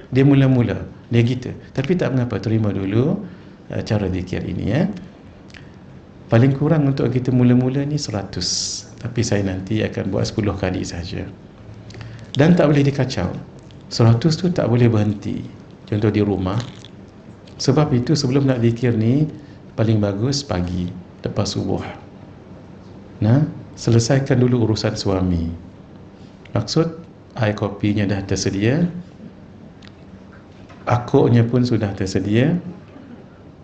Dia mula-mula, dia gitu. Tapi tak mengapa, terima dulu cara zikir ini ya. Paling kurang untuk kita mula-mula ni 100. Tapi saya nanti akan buat 10 kali saja. Dan tak boleh dikacau. 100 tu tak boleh berhenti. Contoh di rumah. Sebab itu sebelum nak zikir ni, paling bagus pagi, lepas subuh. Nah, selesaikan dulu urusan suami. Maksud, air kopinya dah tersedia, akuknya pun sudah tersedia.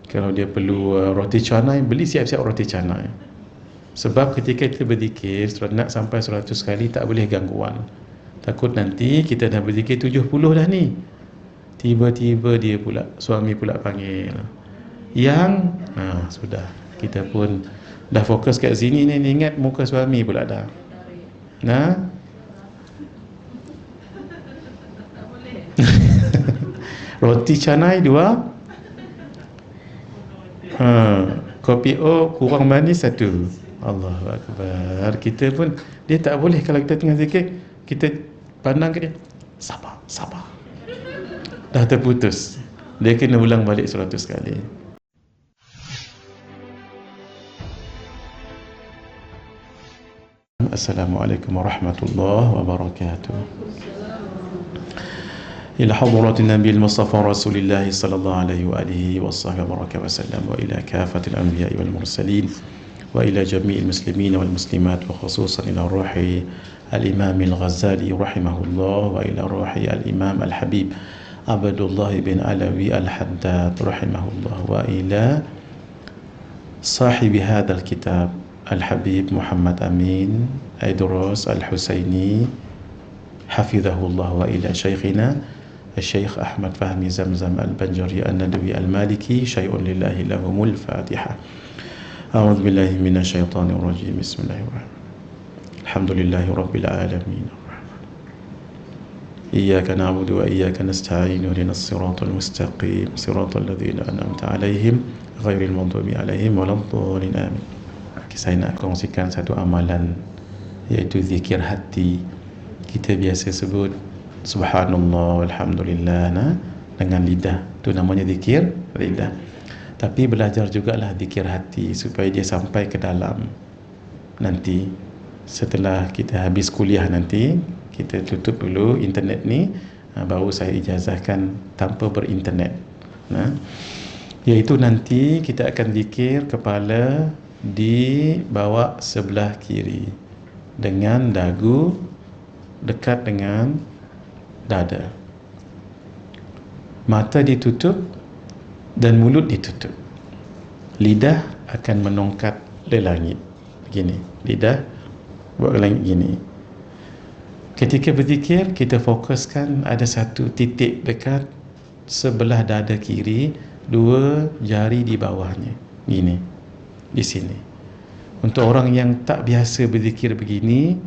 Kalau dia perlu roti canai, beli siap-siap roti canai. Sebab ketika kita berzikir, nak sampai 100 kali tak boleh gangguan. Takut nanti kita dah berzikir 70 dah ni, tiba-tiba dia pula, suami pula panggil. Yang, sudah. Kita pun dah fokus kat sini ni, ingat muka suami pula dah. Nah, roti canai 2, kopi O kurang manis 1. Allahu Akbar. Kita pun, dia tak boleh kalau kita tengah zikir, kita pandang ke dia, sabar, sabar. Dah terputus. Dia kena ulang balik 100 kali. Assalamualaikum warahmatullahi wabarakatuh. إلى حضرة النبي المصطفى رسول الله صلى الله عليه وآله وصحبه وبارك وسلم، وإلى كافة الأنبياء والمرسلين، وإلى جميع المسلمين والمسلمات، وخصوصا إلى روح الإمام الغزالي رحمه الله، وإلى روح الإمام الحبيب عبد الله بن علوي الحداد رحمه الله، وإلى صاحب هذا الكتاب الحبيب محمد أمين أيدروس الحسيني حفظه الله، وإلى شيخنا الشيخ أحمد فهمي زمزم البنجري الندوي المالكي. شيء لله لهم الفاتحة. أعوذ بالله من الشيطان الرجيم. بسم الله الرحمن الرحيم. الحمد لله رب العالمين. إياك نعبد وإياك نستعين. اهدنا الصراط المستقيم صراط الذين أنعمت عليهم غير المغضوب عليهم ولا الضالين. آمين. Saya nak kongsikan satu amalan, iaitu zikir hati. Kita biasa sebut subhanallah walhamdulillah dengan lidah, tu namanya zikir lidah. Tapi belajar jugalah zikir hati supaya dia sampai ke dalam. Nanti setelah kita habis kuliah, nanti kita tutup dulu internet ni, baru saya ijazahkan tanpa berinternet. Iaitu nanti kita akan zikir kepala dibawa sebelah kiri dengan dagu dekat dengan dada, mata ditutup dan mulut ditutup. Lidah akan menongkat ke langit begini, lidah buat ke langit begini. Ketika berzikir, kita fokuskan ada satu titik dekat sebelah dada kiri, 2 jari di bawahnya gini, di sini. Untuk orang yang tak biasa berzikir begini,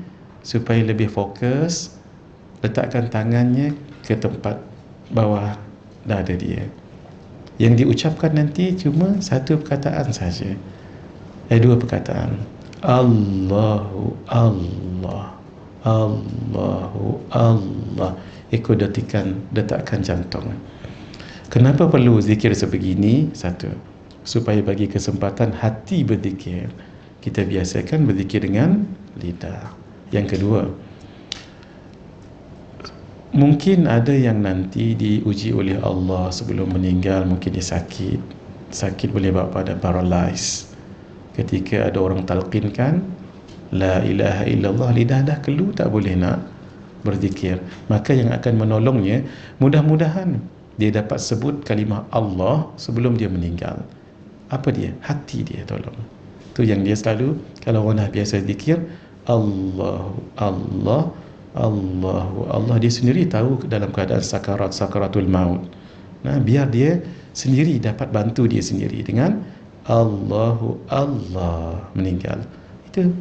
supaya lebih fokus, letakkan tangannya ke tempat bawah dada dia. Yang diucapkan nanti cuma satu perkataan saja, 2 perkataan. Allahu Allah, Allahu Allah. Ikut detakkan jantung. Kenapa perlu zikir sebegini? 1, supaya bagi kesempatan hati berzikir. Kita biasakan berzikir dengan lidah. Yang kedua, mungkin ada yang nanti diuji oleh Allah sebelum meninggal, mungkin dia sakit boleh bawa pada paralyze. Ketika ada orang talqinkan la ilaha illallah, lidah dah kelu, tak boleh nak berzikir, maka yang akan menolongnya, mudah-mudahan dia dapat sebut kalimah Allah sebelum dia meninggal. Apa dia? Hati dia tolong. Tu yang dia selalu, kalau orang dah biasa zikir Allahu Allah, Allahu Allah, dia sendiri tahu dalam keadaan sakaratul maut. Biar dia sendiri dapat bantu dia sendiri dengan Allahu Allah, meninggal. Itu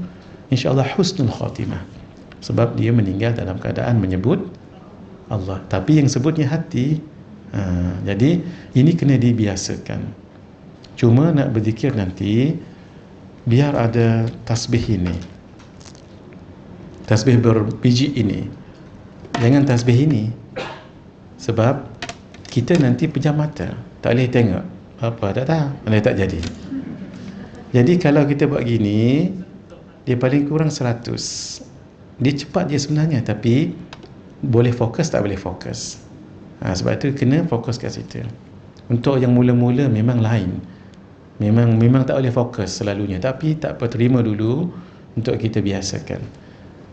insya-Allah husnul khatimah. Sebab dia meninggal dalam keadaan menyebut Allah. Tapi yang sebutnya hati. Jadi ini kena dibiasakan. Cuma nak berzikir nanti, biar ada tasbih ini, tasbih berbiji ini. Jangan tasbih ini, sebab kita nanti pejam mata, tak boleh tengok apa, tak tahu, boleh tak jadi. Jadi kalau kita buat gini, dia paling kurang 100. Dia cepat je sebenarnya, tapi boleh fokus tak boleh fokus. Sebab tu kena fokus kat situ. Untuk yang mula-mula memang lain. Memang tak boleh fokus selalunya, tapi tak apa, terima dulu untuk kita biasakan.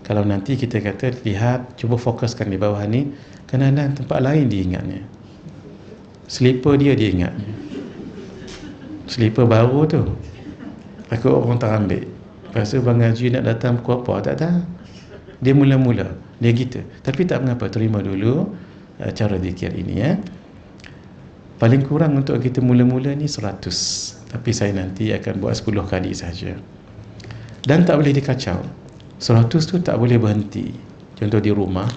Kalau nanti kita kata lihat, cuba fokuskan di bawah ni, kadang-kadang tempat lain dia ingatnya. Slipper dia ingatnya. Slipper baru tu, takut orang tak ambil. Lepas tu Bang Haji nak datang pukul apa, tak tahu. Dia mula-mula, dia gitu. Tapi tak mengapa, terima dulu cara zikir ini ya. Paling kurang untuk kita mula-mula ni 100. Tapi saya nanti akan buat 10 kali saja. Dan tak boleh dikacau. 100 tu tak boleh berhenti. Contoh di rumah.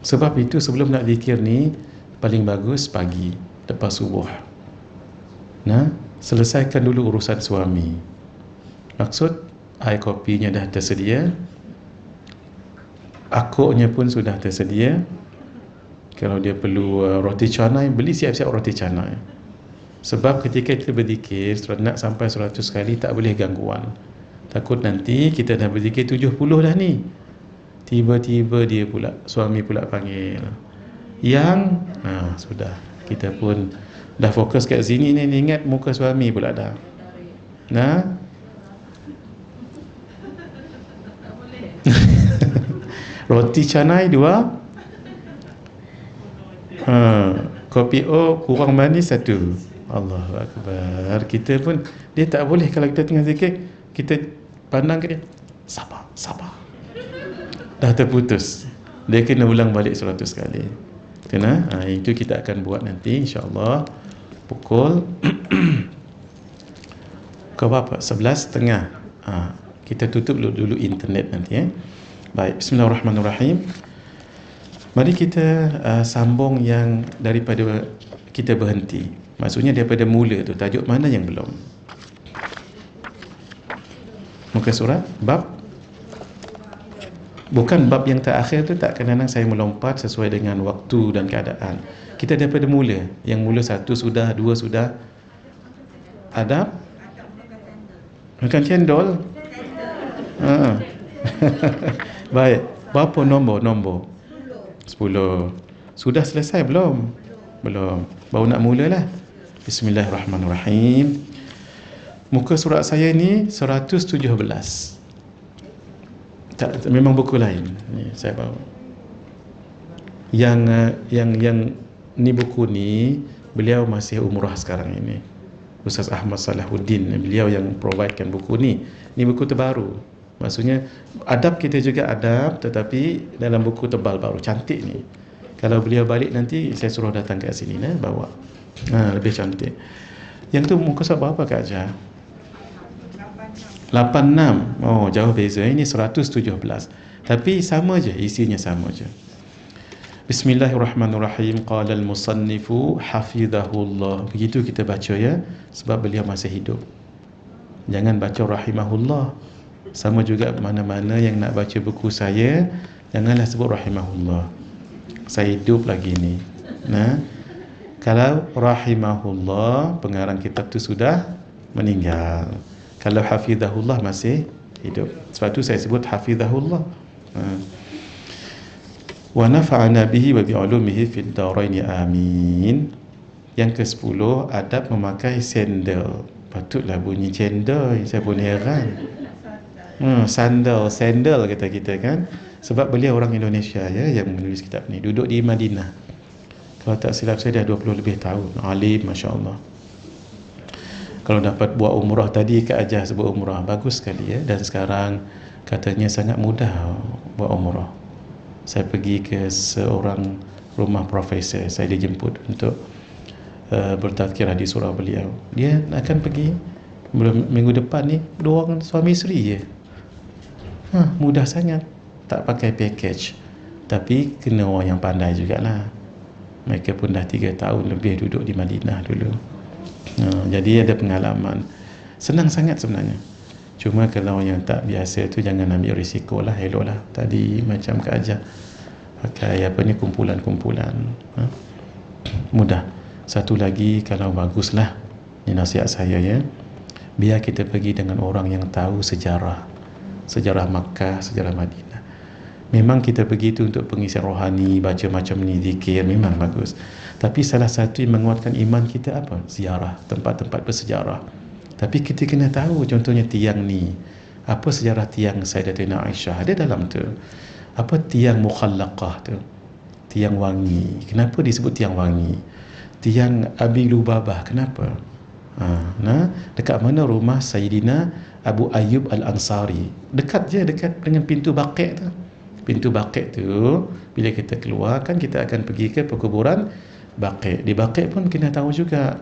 Sebab itu sebelum nak zikir ni, paling bagus pagi, lepas subuh. Selesaikan dulu urusan suami. Maksud, air kopinya dah tersedia, akuknya pun sudah tersedia. Kalau dia perlu roti canai, beli siap-siap roti canai. Sebab ketika kita berzikir, nak sampai 100 kali tak boleh gangguan. Takut nanti kita dah berzikir 70 dah ni, tiba-tiba dia pula, suami pula panggil. Sudah, kita pun dah fokus kat sini ni, ingat muka suami pula dah. Roti canai 2, kopi O kurang manis 1. Allahu Akbar. Kita pun, dia tak boleh kalau kita tengah zikir, kita pandang ke dia, sabar. Dah terputus. Dia kena ulang balik 100 kali. Itu kita akan buat nanti insya-Allah pukul ke berapa? 11.30. Kita tutup dulu internet nanti ya. Baik, bismillahirrahmanirrahim. Mari kita sambung yang daripada kita berhenti. Maksudnya daripada mula tu, tajuk mana yang belum? Muka surat bab, bukan bab yang terakhir tu, tak, kadang-kadang saya melompat sesuai dengan waktu dan keadaan. Kita daripada mula, yang mula 1 sudah, 2 sudah. Adab makan cendol. Baik, berapa nombor? 10. Sudah selesai belum? Belum. Baru nak mulalah. Bismillahirrahmanirrahim. Muka surat saya ni 117. Tak, memang buku lain. Ni saya bawa. Yang ni buku ni, beliau masih umrah sekarang ini. Ustaz Ahmad Salahuddin, beliau yang providekan buku ni. Ni buku terbaru. Maksudnya adab kita juga adab, tetapi dalam buku tebal baru, cantik ni. Kalau beliau balik nanti, saya suruh datang kat sini bawa. Lebih cantik. Yang tu muka surat berapa Kak Ajar? 86. Oh, jauh beza. Ini 117. Tapi sama je, isinya sama je. Bismillahirrahmanirrahim. Qala al-musannifu hafizahullah. Begitu kita baca ya, sebab beliau masih hidup. Jangan baca rahimahullah. Sama juga mana-mana yang nak baca buku saya, janganlah sebut rahimahullah. Saya hidup lagi ni. Kalau rahimahullah, pengarang kitab tu sudah meninggal. Kalau hafizahullah masih hidup. Sebab tu saya sebut hafizahullah. Wa nafa'ana bihi wa bi'ulumihi fid darain amin. Yang ke-10, adab memakai sandal. Patutlah bunyi cendol, saya pun heran. Sandal kata kita kan. Sebab beliau orang Indonesia ya, yang menulis kitab ni, duduk di Madinah. Kalau tak silap saya dah 20 lebih tahun. Alim, masya-Allah. Kalau dapat buat umrah tadi, Kak Ajah sebut umrah, bagus sekali ya. Dan sekarang katanya sangat mudah buat umrah. Saya pergi ke seorang rumah profesor, saya dijemput untuk bertazkirah di surau beliau. Dia akan pergi minggu depan ni, 2 orang suami isteri je. Mudah sangat, tak pakai package. Tapi kena orang yang pandai jugalah. Mereka pun dah 3 tahun lebih duduk di Madinah dulu. Jadi ada pengalaman. Senang sangat sebenarnya. Cuma kalau yang tak biasa tu, jangan ambil risiko lah, elok lah. Tadi macam Kak Ajah pakai kumpulan-kumpulan. Mudah. Satu lagi, kalau baguslah, ini nasihat saya ya, biar kita pergi dengan orang yang tahu sejarah Makkah, sejarah Madinah. Memang kita pergi itu untuk pengisian rohani, baca macam ni, zikir, memang bagus. Tapi salah satu yang menguatkan iman kita apa? Ziarah tempat-tempat bersejarah. Tapi kita kena tahu, contohnya tiang ni, apa sejarah tiang Sayyidatina Aisyah, ada dalam tu. Apa tiang Mukhallaqah tu, tiang wangi, kenapa disebut tiang wangi? Tiang Abi Lubabah, kenapa? Dekat mana rumah Sayyidina Abu Ayyub Al-Ansari? Dekat je, dekat dengan pintu Baqi' tu. Pintu Baqi' tu, bila kita keluar kan kita akan pergi ke perkuburan Baqi'. Di Baqi' pun kena tahu juga,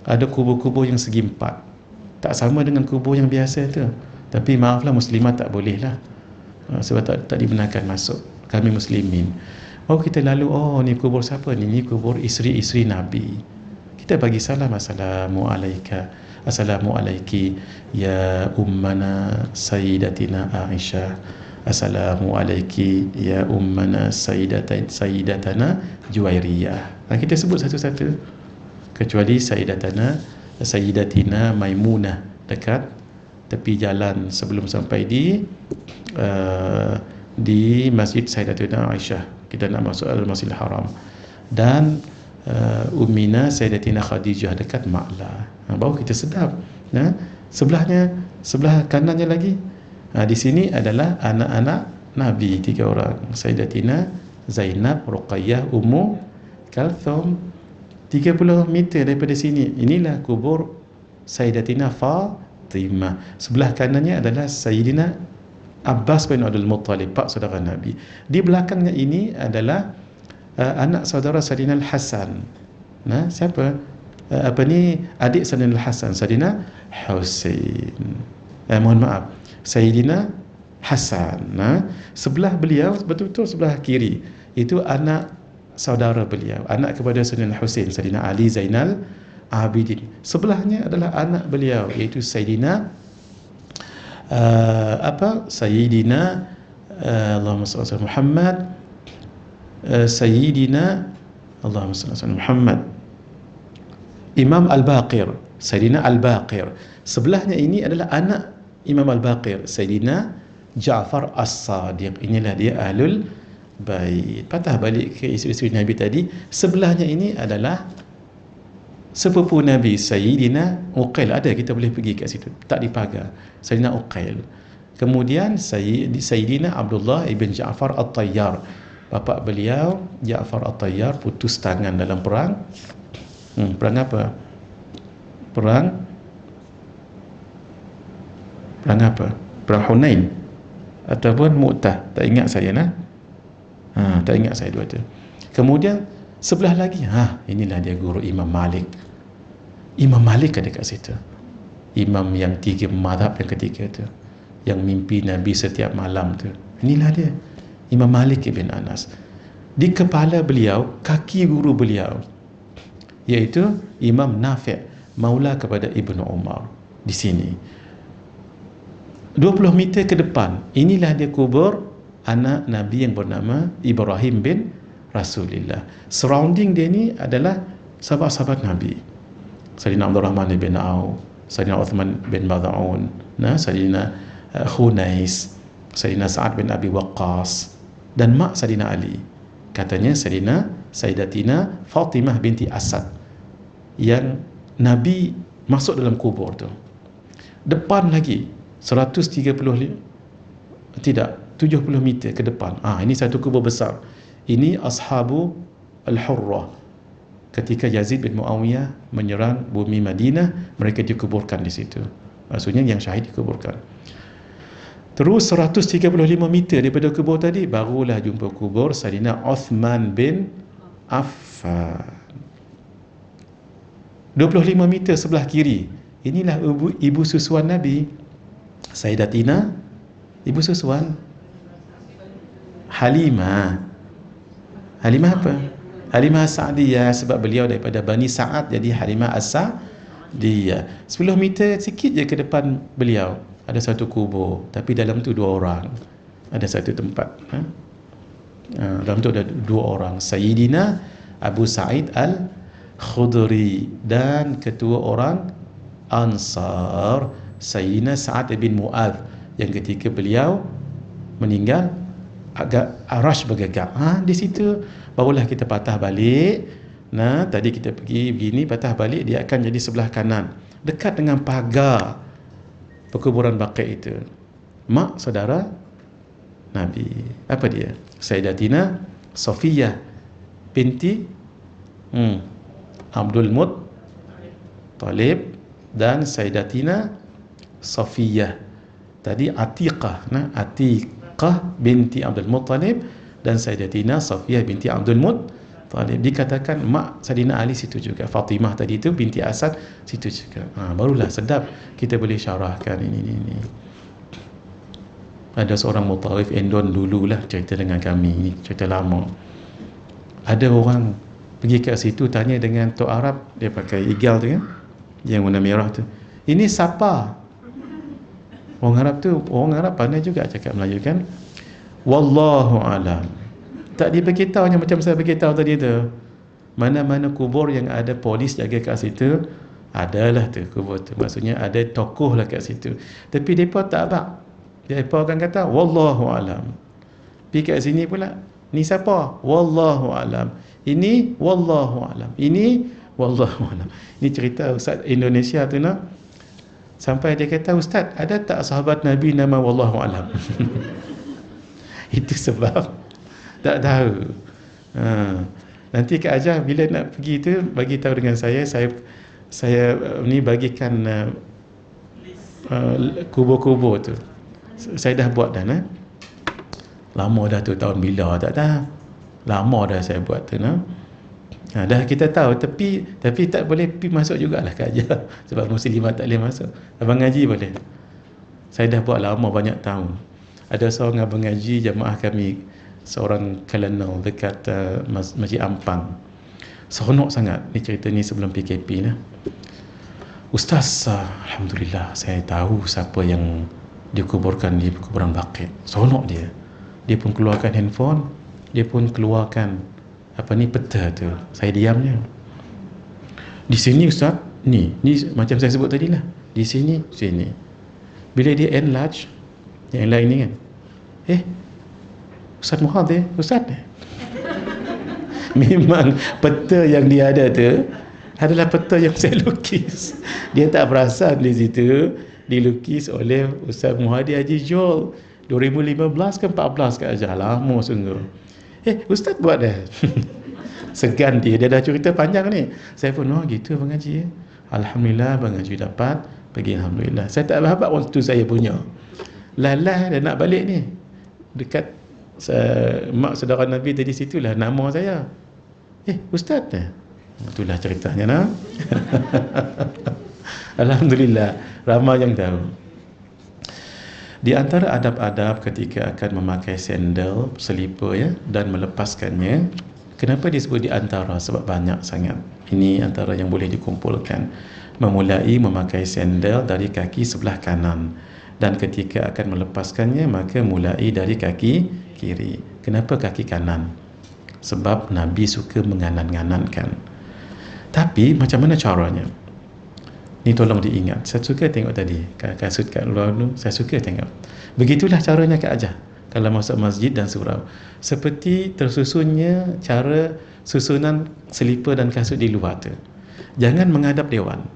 ada kubur-kubur yang segi empat, tak sama dengan kubur yang biasa tu. Tapi maaflah, muslimat tak boleh lah, sebab tak dibenarkan masuk, kami muslimin. Oh, kita lalu, oh ni kubur siapa ni? Ni kubur isteri-isteri Nabi. Kita bagi salam, assalamu alaika, assalamu alaiki ya ummana sayyidatina Aisyah, assalamu alaiki ya ummana sayyidatana Juwairiyah. Kita sebut satu-satu, kecuali sayyidatina Maimunah dekat tepi jalan sebelum sampai di Masjid Sayyidatina Aisyah, kita nak masuk Al-Masjidil Haram. Dan Ummina Sayyidatina Khadijah dekat Ma'la. Baru kita sedap. Sebelah kanannya lagi, di sini adalah anak-anak Nabi 3 orang, Sayyidatina Zainab, Ruqayyah, Ummu Kalthum. 30 meter daripada sini, inilah kubur Sayyidatina Fatimah. Sebelah kanannya adalah Sayyidina Abbas bin Abdul Muttalib, pak saudara Nabi. Di belakangnya ini adalah anak saudara Sayyidina Al-Hasan. Siapa? Adik Sayyidina Al-Hasan, Sayyidina Husain. Mohon maaf, Sayyidina Hasan. Sebelah beliau, betul-betul sebelah kiri, itu anak saudara beliau, anak kepada Sayyidina Husain, Sayyidina Ali Zainal Abidin. Sebelahnya adalah anak beliau, iaitu Sayyidina Sayyidina Allahumma salli ala Muhammad, Sayyidina Allahumma salli ala Muhammad, Imam Al-Baqir, Sayyidina Al-Baqir. Sebelahnya ini adalah anak Imam Al-Baqir, Sayyidina Ja'far As-Sadiq. Inilah dia Ahlul Bait. Patah balik ke isteri-isteri Nabi tadi. Sebelahnya ini adalah sepupu Nabi, Sayyidina Uqail. Ada, kita boleh pergi kat situ, tak dipagar, Sayyidina Uqail. Kemudian Sayyidina Abdullah ibn Ja'far At-Tayyar. Bapa beliau Ja'far At-Tayyar putus tangan dalam perang. Perang apa? Perang apa? Perang Hunain ataupun Mu'tah, tak ingat saya tak ingat saya dua tu. Kemudian sebelah lagi, inilah dia guru Imam Malik. Imam Malik ada kat situ. Imam yang 3 mazhab yang ketiga tu, yang mimpi Nabi setiap malam tu. Inilah dia, Imam Malik ibn Anas. Di kepala beliau, kaki guru beliau, iaitu Imam Nafi', maula kepada Ibnu Umar. Di sini 20 meter ke depan, inilah dia kubur anak Nabi yang bernama Ibrahim bin Rasulullah. Surrounding dia ni adalah sahabat-sahabat Nabi, Sayyidina Abdul Rahman bin Auf, Sayyidina Uthman bin Mad'un, Sayyidina Khunais, Sayyidina Sa'ad bin Abi Waqqas, dan mak Sayyidina Ali, katanya Sayyidatina Fatimah binti Asad, yang Nabi masuk dalam kubur tu. Depan lagi 70 meter ke depan, ini satu kubur besar. Ini Ashabu Al-Hurrah. Ketika Yazid bin Muawiyah menyerang bumi Madinah, mereka dikuburkan di situ. Maksudnya yang syahid dikuburkan. Terus 135 meter daripada kubur tadi, barulah jumpa kubur Sayyidina Uthman bin Affan. 25 meter sebelah kiri, inilah ibu susuan Nabi, Sayyidatina, ibu susuan Halimah apa? Halimah Sa'diyah, sebab beliau daripada Bani Sa'ad, jadi Halimah As-Sa'diyah. 10 meter sikit je ke depan beliau ada satu kubur, tapi dalam tu 2 orang. Ada satu tempat, dalam tu ada 2 orang, Sayyidina Abu Sa'id Khudri, dan ketua orang Ansar Sayyidina Sa'ad bin Mu'adh, yang ketika beliau meninggal agak arash bergegar. Di situ barulah kita patah balik. Nah, tadi kita pergi begini, patah balik, dia akan jadi sebelah kanan, dekat dengan pagar perkuburan Baqi' itu. Mak saudara Nabi, apa dia? Sayyidatina Safiyah binti Abdul Muttalib, dan Sayyidatina Safiyah tadi Atiqah. Nah, Atiqah binti Abdul Muttalib dan Sayyidatina Safiyah binti Abdul Muttalib. Dikatakan mak Saidina Ali situ juga. Fatimah tadi itu binti Asad situ juga. Barulah sedap kita boleh syarahkan ini. Ada seorang mutawif Endon dululah cerita dengan kami, ini cerita lama. Ada orang pergi ke situ tanya dengan Tok Arab, dia pakai igal tu kan, yang warna merah tu. Ini siapa? Orang Arab pandai juga cakap Melayu kan. Wallahu alam. Tak dia beritahu macam saya beritahu tadi tu. Mana-mana kubur yang ada polis jaga kat situ, adalah tu kubur tu. Maksudnya ada tokoh lah kat situ. Tapi mereka tak abang. Mereka akan kata wallahu alam. Pergi kat sini pula, ni siapa? Wallahu alam. Ini wallahu alam. Ini wallahu alam. Ini cerita Ustaz Indonesia tu nak. Sampai dia kata, Ustaz, ada tak sahabat Nabi nama wallahu alam? Itu sebab tak tahu. Nanti Kak Ajah bila nak pergi tu bagi tahu dengan saya ni bagikan kubur-kubur tu. Saya dah buat dah nah. Lama dah tu, tahun bila tak tahu. Lama dah saya buat tu nah. Dah kita tahu, tapi tak boleh pergi masuk jugalah Kak Ajah sebab muslimah tak boleh masuk. Abang ngaji boleh. Saya dah buat lama, banyak tahun. Ada seorang abang ngaji jemaah kami, seorang kolonel dekat Masjid Ampang. Seronok sangat ni cerita ni sebelum PKP nah. Ustaz, alhamdulillah saya tahu siapa yang dikuburkan di kuburan Baqi'. Seronok dia. Dia pun keluarkan handphone, dia pun keluarkan peta tu. Saya diamnya. Di sini Ustaz, ni macam saya sebut tadi lah. Di sini. Bila dia enlarge yang lain ni kan. Ustaz Muhammad Ustaz memang peta yang dia ada tu adalah peta yang saya lukis. Dia tak perasan di situ dilukis oleh Ustaz Muhadi Haji Jol 2015 ke 14 ke aja. Lama sungguh. Ustaz buat dah. Segan dia dah cerita panjang ni. Saya pun gitu Abang Haji. Alhamdulillah Abang Haji dapat pergi, alhamdulillah. Saya tak dapat waktu saya punya. Lalah dah nak balik ni. Dekat mak saudara Nabi tadi situlah nama saya. Ustaz dah. Itulah ceritanya nah. Alhamdulillah ramai yang tahu. Di antara adab-adab ketika akan memakai sandal, selipar ya, dan melepaskannya, kenapa disebut di antara? Sebab banyak sangat. Ini antara yang boleh dikumpulkan. Memulai memakai sandal dari kaki sebelah kanan, dan ketika akan melepaskannya maka mulai dari kaki kiri. Kenapa kaki kanan? Sebab Nabi suka menganan-nganankan. Tapi macam mana caranya? Ni tolong diingat. Saya suka tengok tadi kasut kat luar tu, saya suka tengok. Begitulah caranya Kak Ajah kalau masuk masjid dan surau. Seperti tersusunnya cara susunan selipar dan kasut di luar tu. Jangan menghadap dewan.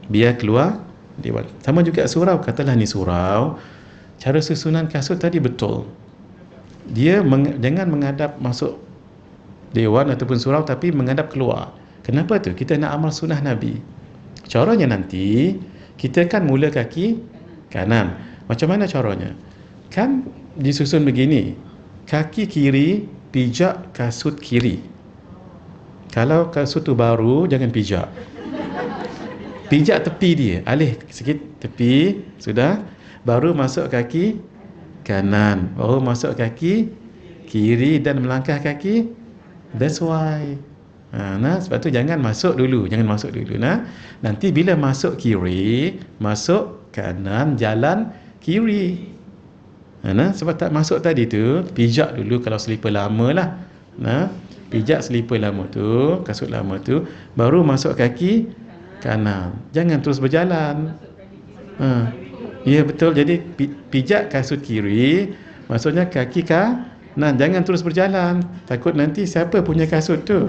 Biar keluar dewan. Sama juga surau, katalah ni surau. Cara susunan kasut tadi betul. Dia jangan menghadap masuk dewan ataupun surau, tapi menghadap keluar. Kenapa tu? Kita nak amal sunnah Nabi. Caranya nanti kita kan mula kaki kanan. Macam mana caranya? Kan disusun begini. Kaki kiri pijak kasut kiri. Kalau kasut tu baru, jangan pijak. Pijak tepi dia, alih sikit tepi, sudah. Baru masuk kaki kanan, baru masuk kaki kiri dan melangkah kaki. That's why. Sebab tu jangan masuk dulu. Nanti bila masuk kiri, masuk kanan, jalan kiri. Sebab tak masuk tadi tu, pijak dulu kalau selipar lama lah. Pijak selipar lama tu, kasut lama tu, baru masuk kaki kanan. Jangan terus berjalan. Ha. Ya betul. Jadi pijak kasut kiri, maksudnya kaki kanan. Jangan terus berjalan. Takut nanti siapa punya kasut tu.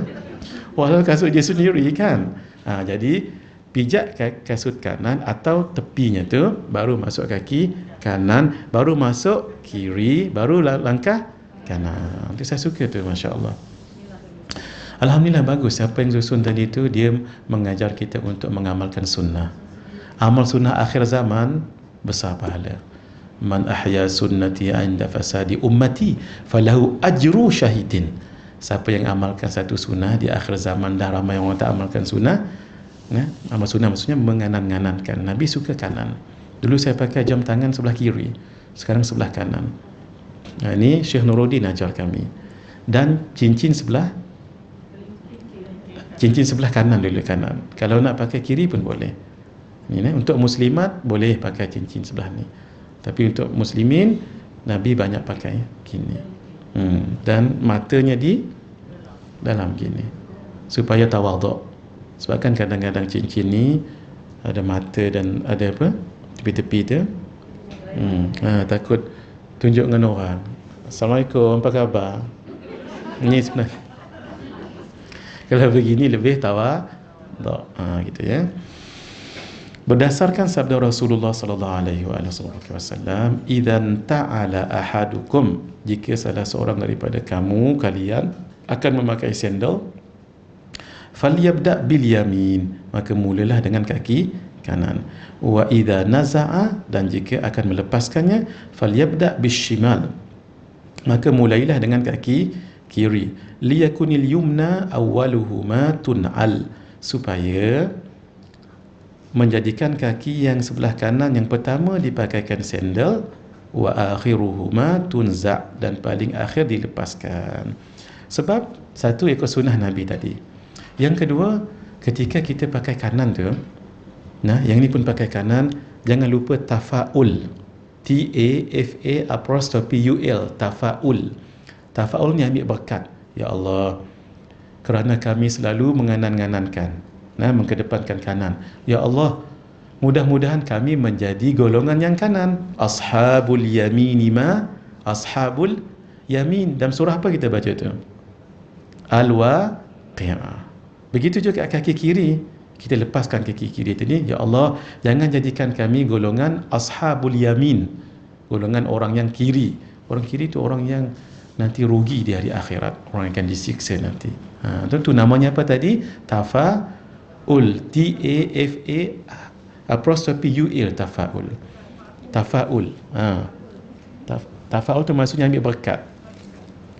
Walau kasut dia sendiri kan. Jadi pijak kasut kanan atau tepinya tu, baru masuk kaki kanan, baru masuk kiri, baru langkah kanan. Itu saya suka tu, Masya Allah. Alhamdulillah bagus. Siapa yang susun tadi tu, dia mengajar kita untuk mengamalkan sunnah. Amal sunnah akhir zaman besar pahala. Man ahya sunnati 'inda fasadi ummati falahu ajru syahidin. Siapa yang amalkan satu sunnah di akhir zaman, dah ramai orang tak amalkan sunnah. Amal sunnah maksudnya menganan-nganankan. Nabi suka kanan. Dulu saya pakai jam tangan sebelah kiri, sekarang sebelah kanan. Ini Syekh Nuruddin ajar kami. Dan cincin sebelah kanan dulu, kanan. Kalau nak pakai kiri pun boleh. Untuk muslimat boleh pakai cincin sebelah ni. Tapi untuk muslimin, Nabi banyak pakai gini. Dan matanya di dalam gini, supaya tawaduk. Sebab kan kadang-kadang cincin ni ada mata dan ada apa tepi-tepi tu. Takut tunjuk dengan orang. Assalamualaikum, apa khabar? Ini sebenarnya kalau begini lebih tawaduk. Gitu ya. Berdasarkan sabda Rasulullah sallallahu alaihi wasallam, "Idzan ta'ala ahadukum," jika salah seorang daripada kalian akan memakai sandal, "falyabda' bil yamin," maka mulalah dengan kaki kanan. "Wa idza naza'a," dan jika akan melepaskannya, "falyabda' bis shimal," maka mulailah dengan kaki kiri. "Liyakunil yumna awwaluhuma tun'al," supaya menjadikan kaki yang sebelah kanan yang pertama dipakaikan sandal, wa akhiruhuma tunza', dan paling akhir dilepaskan. Sebab satu, ikut sunnah Nabi tadi. Yang kedua, ketika kita pakai kanan tu, yang ni pun pakai kanan, jangan lupa tafa'ul. T-A-F-A'-U-L, tafa'ul. Tafa'ul ni ambil berkat. Ya Allah, kerana kami selalu menganan-nganankan, mengedepankan kanan. Ya Allah, mudah-mudahan kami menjadi golongan yang kanan. Ashabul yamin ashabul yamin. Dalam surah apa kita baca tu? Al-Waqi'ah. Begitu juga kaki kiri. Kita lepaskan kaki kiri tadi. Ya Allah, jangan jadikan kami golongan ashabul yamin, golongan orang yang kiri. Orang kiri tu orang yang nanti rugi di hari akhirat, orang yang akan disiksa nanti. Itu namanya apa tadi? Tafa'ul. T-A-F-A'-U-L, tafa'ul. Tafa'ul. Tafa'ul tu maksudnya ambil berkat.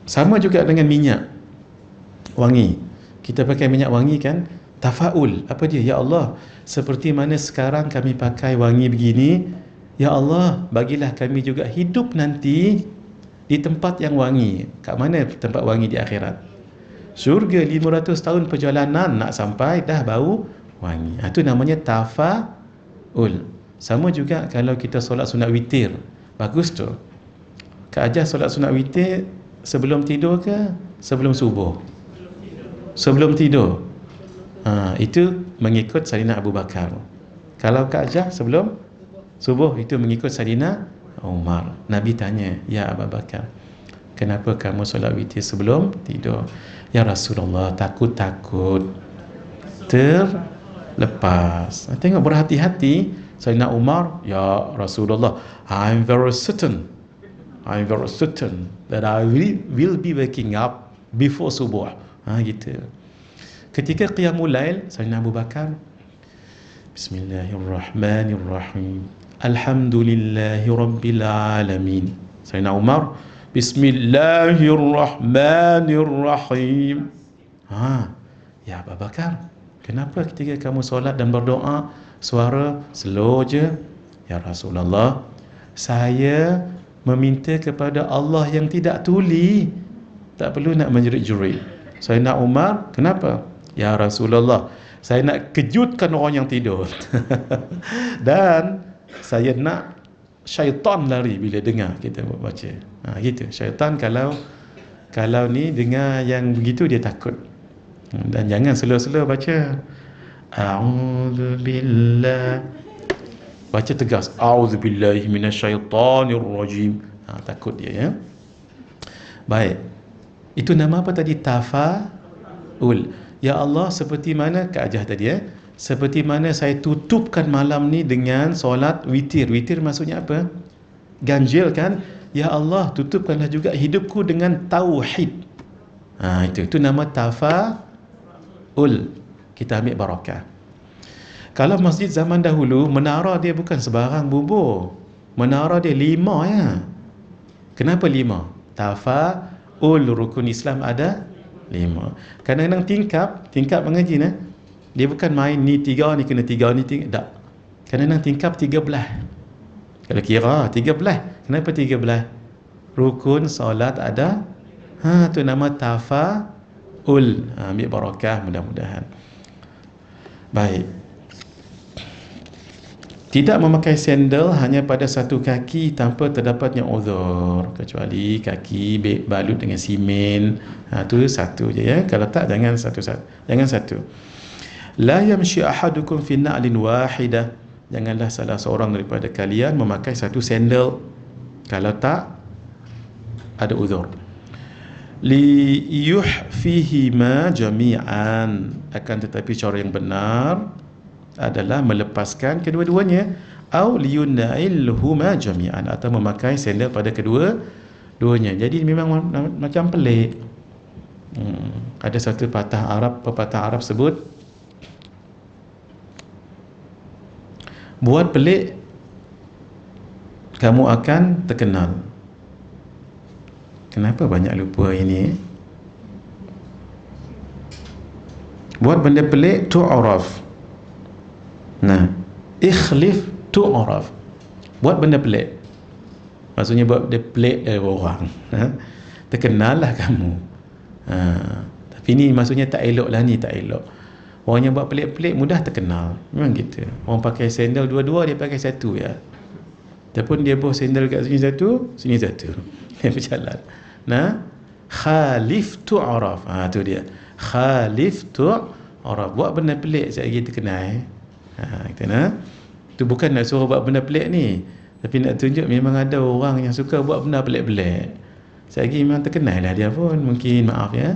Sama juga dengan minyak wangi. Kita pakai minyak wangi kan? Tafa'ul. Apa dia? Ya Allah, seperti mana sekarang kami pakai wangi begini, ya Allah, bagilah kami juga hidup nanti di tempat yang wangi. Kat mana tempat wangi di akhirat? Syurga 500 tahun perjalanan nak sampai dah bau wangi. Itu namanya tafa'ul. Sama juga kalau kita solat sunat witir. Bagus tu. Kak Ajah solat sunat witir sebelum tidur ke sebelum subuh? Sebelum tidur. Itu mengikut Sayyidina Abu Bakar. Kalau Kak Ajah sebelum subuh, itu mengikut Sayyidina Umar. Nabi tanya, "Ya Abu Bakar, kenapa kamu solat witir sebelum tidur?" "Ya Rasulullah, takut terlepas." Tengok berhati-hati. Sayyidina Umar, "Ya Rasulullah, I'm very certain that I will be waking up before subuh." Gitu. Ketika qiyamul lail, Sayyidina Abu Bakar, "Bismillahirrahmanirrahim. Alhamdulillahi rabbil alamin." Sayyidina Umar, "Bismillahirrahmanirrahim." Ya Abu Bakar, kenapa ketika kamu solat dan berdoa suara slow je? "Ya Rasulullah, saya meminta kepada Allah yang tidak tuli, tak perlu nak menjerit-jerit." Sayyidina Umar, "Kenapa?" "Ya Rasulullah, saya nak kejutkan orang yang tidur." Dan saya nak syaitan lari bila dengar kita baca. Gitu. Syaitan kalau Kalau ni dengar yang begitu dia takut. Dan jangan slow-slow baca. A'udzubillah. Baca tegas. A'udzubillahi minasyaitonirrajim. Takut dia ya. Baik. Itu nama apa tadi? Tafa'ul. Ya Allah, seperti mana keajah tadi ya? Seperti mana saya tutupkan malam ni dengan solat witir. Witir maksudnya apa? Ganjil kan? Ya Allah, tutupkanlah juga hidupku dengan tauhid. Itu nama tafa'ul. Kita ambil barakah. Kalau masjid zaman dahulu, menara dia bukan sebarang bubur. Menara dia 5 ya. Kenapa 5? Tafa'ul, rukun Islam ada 5. Kadang-kadang tingkap mengaji dia bukan main ni 3, ni kena 3, ni 3. Tak. Kadang-kadang tingkap 13. Kalau kira 13. Kenapa 13? Rukun solat ada. Tu nama tafa'ul. Ambil barakah mudah-mudahan. Baik. Tidak memakai sandal hanya pada satu kaki tanpa terdapatnya uzur, kecuali kaki balut dengan simen. Tu satu je ya. Kalau tak jangan satu. La yamshi ahadukum fi na'lin wahidah. Janganlah salah seorang daripada kalian memakai satu sandal kalau tak ada uzur. Li yuhfihima jami'an. Akan tetapi cara yang benar adalah melepaskan kedua-duanya, au liyuna'ilhuma jami'an, atau memakai sandal pada kedua-duanya. Jadi memang macam pelik. Ada satu pepatah Arab sebut, buat pelik kamu akan terkenal. Kenapa banyak lupa ini? Buat benda pelik tu'raf. Ikhlif tu'raf. Buat benda pelik. Maksudnya buat benda pelik dari orang. Terkenal lah kamu. Tapi ni maksudnya tak elok lah, ni tak elok. Orang yang buat pelik-pelik mudah terkenal. Memang gitu. Orang pakai sandal dua-dua, dia pakai satu ya. Ataupun dia bawa sandal kat sini satu, sini satu. Dia berjalan. Khalif tu'raf. Tu dia. Khalif tu'raf. Buat benda pelik sekejap lagi terkenal. Itu bukan nak suruh buat benda pelik ni, tapi nak tunjuk memang ada orang yang suka buat benda pelik-pelik. Sekejap lagi memang terkenal lah dia pun. Mungkin maaf ya,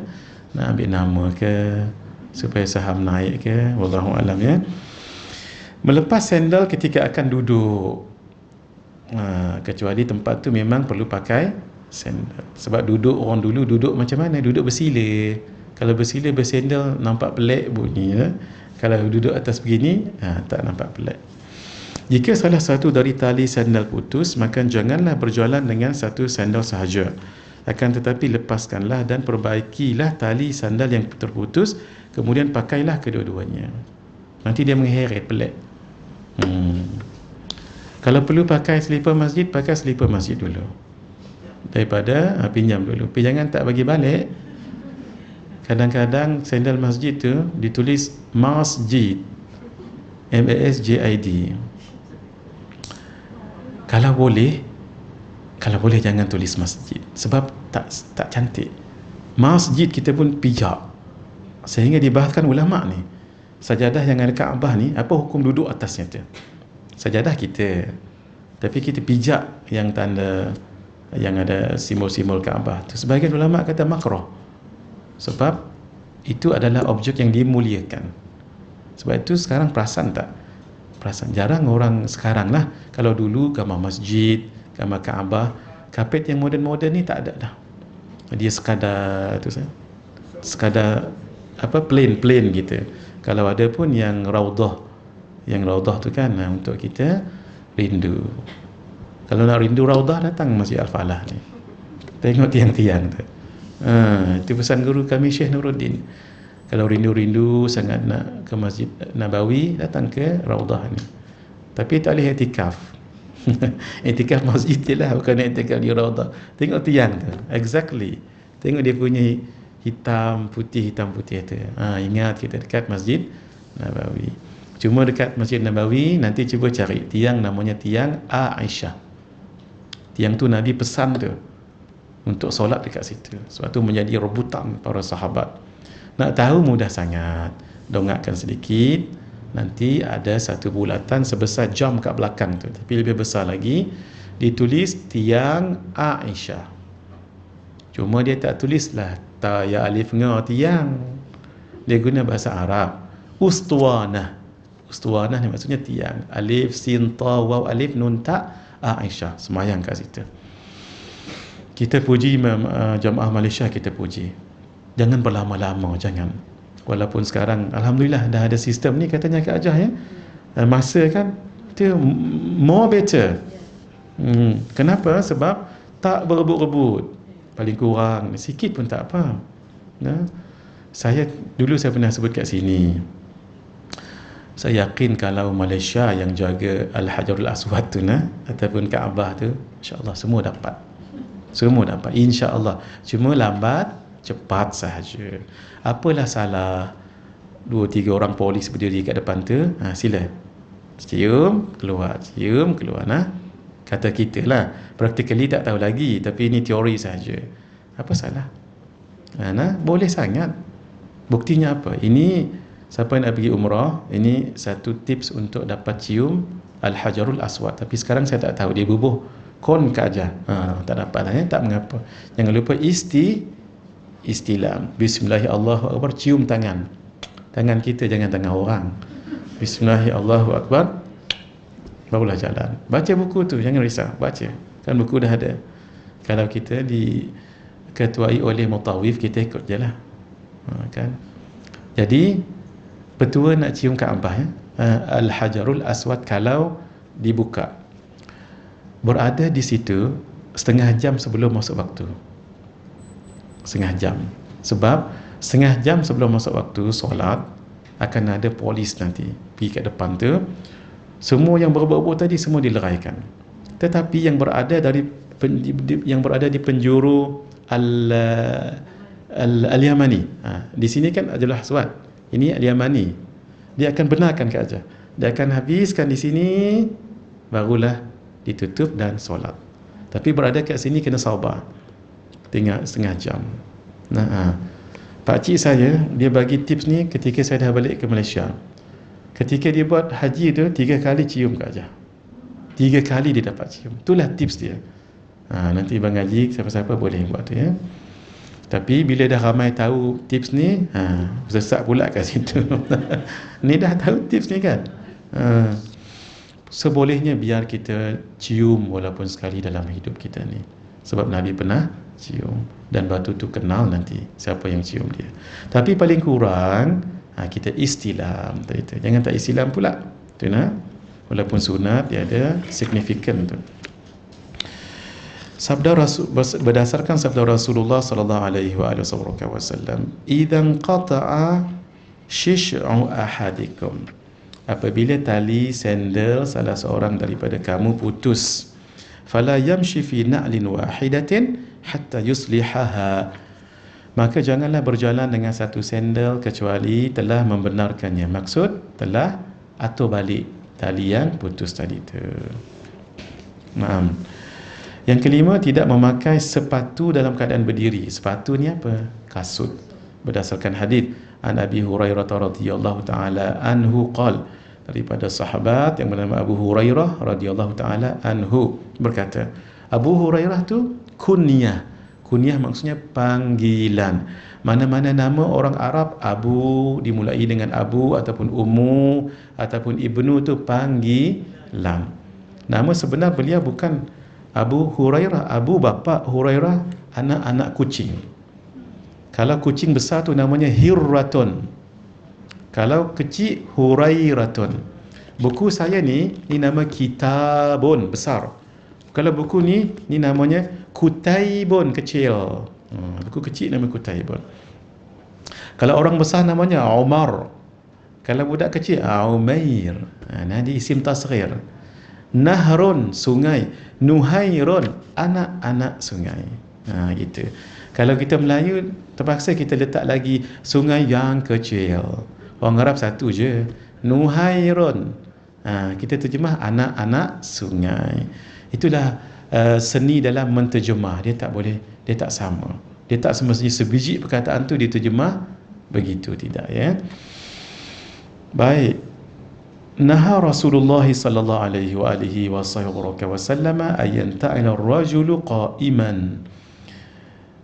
nak ambil nama ke, supaya saham naik ke, wallahu alam ya. Melepas sandal ketika akan duduk, kecuali tempat tu memang perlu pakai sandal. Sebab duduk, orang dulu duduk macam mana? Duduk bersila. Kalau bersila bersandal nampak pelik bunyinya. Kalau duduk atas begini, tak nampak pelik. Jika salah satu dari tali sandal putus, maka janganlah berjalan dengan satu sandal sahaja. Akan tetapi lepaskanlah dan perbaikilah tali sandal yang terputus, kemudian pakailah kedua-duanya. Nanti dia mengheret pelik. Kalau perlu pakai selipar masjid, pakai selipar masjid dulu. Daripada pinjam dulu. Tapi jangan tak bagi balik. Kadang-kadang sandal masjid tu ditulis masjid, MASJID. Kalau boleh jangan tulis masjid, sebab tak cantik. Masjid kita pun pijak, sehingga dibahaskan ulama ni, sajadah yang ada Kaabah ni, apa hukum duduk atasnya tu? Sajadah kita, tapi kita pijak yang tanda, yang ada simbol-simbol Kaabah tu. Sebahagian ulama kata makruh, sebab itu adalah objek yang dimuliakan. Sebab itu sekarang perasan tak? Perasan jarang orang sekarang lah. Kalau dulu gambar masjid, gambar Kaabah, kapet yang moden-moden ni tak ada dah. Dia sekadar tu saja. Sekadar plain gitu. Kalau ada pun yang raudhah. Yang raudhah tu kan untuk kita rindu. Kalau nak rindu raudhah, datang Masjid Al-Falah ni. Tengok tiang-tiang tu. Itu pesan guru kami Syekh Nuruddin. Kalau rindu-rindu sangat nak ke Masjid Nabawi, datang ke raudhah ni. Tapi tak boleh iktikaf. Iktikaf masjid je lah, bukan iktikaf di raudhah. Tengok tiang tu. Exactly. Tengok dia punya hitam putih tu. Ingat kita dekat Masjid Nabawi. Cuma dekat Masjid Nabawi, nanti cuba cari tiang namanya tiang Aisyah. Tiang tu Nabi pesan tu. untuk solat dekat situ. Sebab tu menjadi rebutan para sahabat. Nak tahu mudah sangat. Dongakkan sedikit, nanti ada satu bulatan sebesar jam kat belakang tu, tapi lebih besar lagi, ditulis tiang Aisyah. Cuma dia tak tulislah ta ya alif nga tiang. Dia guna bahasa Arab. Ustuwanah. Ustuwanah ni maksudnya tiang. Alif sin ta waw alif nun ta Aisyah. Semayang kat situ. Kita puji jamaah Malaysia, kita puji. Jangan berlama-lama, jangan. Walaupun sekarang alhamdulillah dah ada sistem ni katanya Kak Ajah ya. Masa kan itu more better. Kenapa? Sebab tak berebut-rebut. Paling kurang sikit pun tak apa. Nah, saya pernah sebut kat sini. Saya yakin kalau Malaysia yang jaga Al-Hajarul Aswad tu ataupun Kaabah tu, insya-Allah semua dapat. Semua dapat insya-Allah. Cuma lambat cepat sahaja. Apalah salah 2-3 orang polis berdiri kat depan tu, sila cium keluar nah. Kata kita lah, practically tak tahu lagi, tapi ini teori sahaja. Apa salah? Nah, boleh sangat. Buktinya apa? Ini siapa yang nak pergi umrah, ini satu tips untuk dapat cium Al-Hajarul Aswad. Tapi sekarang saya tak tahu dia bubuh kon ke aja. Tak dapat lah ya, tak mengapa. Jangan lupa istilam. Bismillahirrahmanirrahim, cium tangan. Tangan kita, jangan tangan orang. Bismillahirrahmanirrahim. Barulah jalan. Baca buku tu, jangan risau, baca. Kan buku dah ada. Kalau kita diketuai oleh mutawif, kita ikut je lah. Kan? Jadi petua nak cium Kaabah ya? Al-Hajarul Aswad kalau dibuka, berada di situ setengah jam sebelum masuk waktu. Setengah jam. Sebab setengah jam sebelum masuk waktu solat akan ada polis nanti pergi kat depan tu. Semua yang berebut-rebut tadi semua dileraikan. Tetapi yang berada di penjuru Al-Yamani, di sini kan adalah Aswad, ini Al-Yamani, dia akan benarkan ke aja. Dia akan habiskan di sini, barulah ditutup dan solat. Tapi berada kat sini kena sabar, tinggal setengah jam. Pakcik saya, dia bagi tips ni ketika saya dah balik ke Malaysia. Ketika dia buat haji tu 3 kali cium ke aja. 3 kali dia dapat cium. Itulah tips dia. Nanti Bang Haji, siapa-siapa boleh buat tu ya. Tapi bila dah ramai tahu tips ni, sesak pula kat situ. Ni dah tahu tips ni kan. Sebolehnya biar kita cium walaupun sekali dalam hidup kita ni. Sebab Nabi pernah cium dan batu tu kenal nanti siapa yang cium dia. Tapi paling kurang kita istilam tu. Jangan tak istilam pula. Tu nah. Walaupun sunat dia ada signifikan tu. Berdasarkan sabda Rasulullah sallallahu alaihi wasallam, "Idzan qata'a shish'u ahadikum." Apabila tali sandal salah seorang daripada kamu putus, fala yamshi fi na'lin wahidatin hatta yuslihaha. Maka janganlah berjalan dengan satu sandal kecuali telah membenarkannya. Maksud telah atur balik tali yang putus tadi tu. Yang kelima, tidak memakai sepatu dalam keadaan berdiri. Sepatu ni apa? Kasut. Berdasarkan hadis an Abi Hurairah radhiyallahu taala anhu qala, daripada sahabat yang bernama Abu Hurairah radhiyallahu taala anhu berkata, Abu Hurairah tu kunyah. Kunyah maksudnya panggilan. Mana-mana nama orang Arab Abu dimulai dengan Abu ataupun Ummu ataupun Ibnu tu panggilan. Nama sebenar beliau bukan Abu Hurairah. Abu bapa Hurairah, anak-anak kucing. Kalau kucing besar tu namanya Hirratun. Kalau kecil Hurairatun. Buku saya ni nama Kitabun besar. Kalau buku ni namanya Kutaibun kecil. Buku kecil nama Kutaibun. Kalau orang besar namanya Umar. Kalau budak kecil Umair. Nah dia isim tasghir. Nahrun sungai, Nuhairun anak-anak sungai. Gitu. Kalau kita Melayu terpaksa kita letak lagi sungai yang kecil. Orang Arab satu je, Nuhairun. Kita terjemah anak-anak sungai. Itulah seni dalam menterjemah. Dia tak boleh, dia tak sama. Dia tak semestinya sebiji perkataan tu diterjemah begitu, tidak, ya. Baik. Naha Rasulullah sallallahu alaihi wasallam ayyan ta'ala ar-rajulu qa'iman.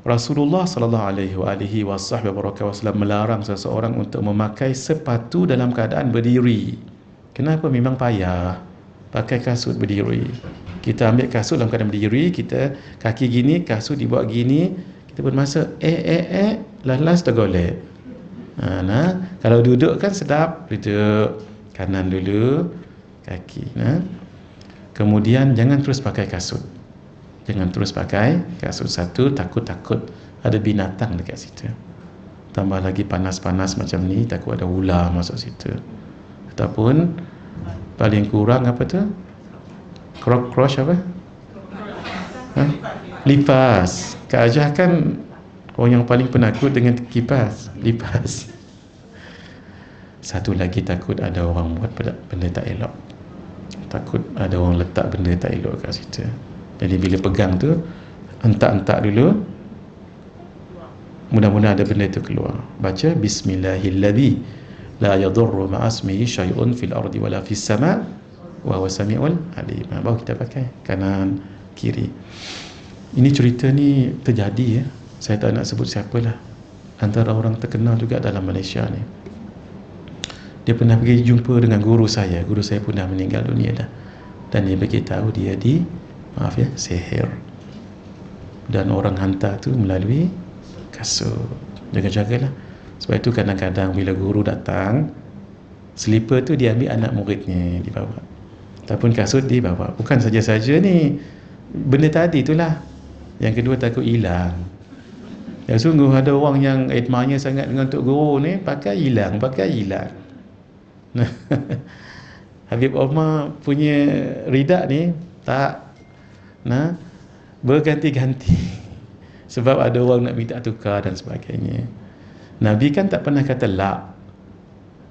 Rasulullah sallallahu alaihi wasallam melarang seseorang untuk memakai sepatu dalam keadaan berdiri. Kenapa? Memang payah pakai kasut berdiri. Kita ambil kasut dalam keadaan berdiri, kita kaki gini, kasut dibuat gini, kita pun masa las tergolek. Nah, kalau duduk kan sedap, duduk kanan dulu, kaki. Kemudian jangan terus pakai kasut. Jangan terus pakai kasut. Satu, takut ada binatang dekat situ. Tambah lagi panas-panas macam ni, takut ada ular masuk situ. Ataupun paling kurang apa tu? Cross apa? Lipas. Kak Ajah kan orang yang paling penakut dengan kipas, lipas. Satu lagi, takut ada orang buat benda tak elok. Takut ada orang letak benda tak elok kat situ. Jadi bila pegang tu, hentak-hentak dulu, mudah-mudahan ada benda tu keluar. Baca bismillahilladzi la yadurru ma'asmihi syai'un fil ardi wala fis sama' wa huwa samiul alim. Baru kita pakai kanan kiri. Ini cerita ni terjadi, ya. Saya tak nak sebut siapalah. Antara orang terkenal juga dalam Malaysia ni. Dia pernah pergi jumpa dengan guru saya. Guru saya pun dah meninggal dunia dah. Dan dia beritahu dia sihir. Dan orang hantar tu melalui kasut. Jaga-jagalah. Sebab itu kadang-kadang bila guru datang, slipper tu dia ambil anak muridnya dibawa. Ataupun kasut dibawa. Bukan saja-saja ni benda tadi itulah. Yang kedua, takut hilang. Ya, sungguh ada orang yang admire sangat dengan Tok Guru ni, pakai hilang. Habib Omar punya ridak ni tak berganti-ganti. Sebab ada orang nak minta tukar dan sebagainya. Nabi kan tak pernah kata la.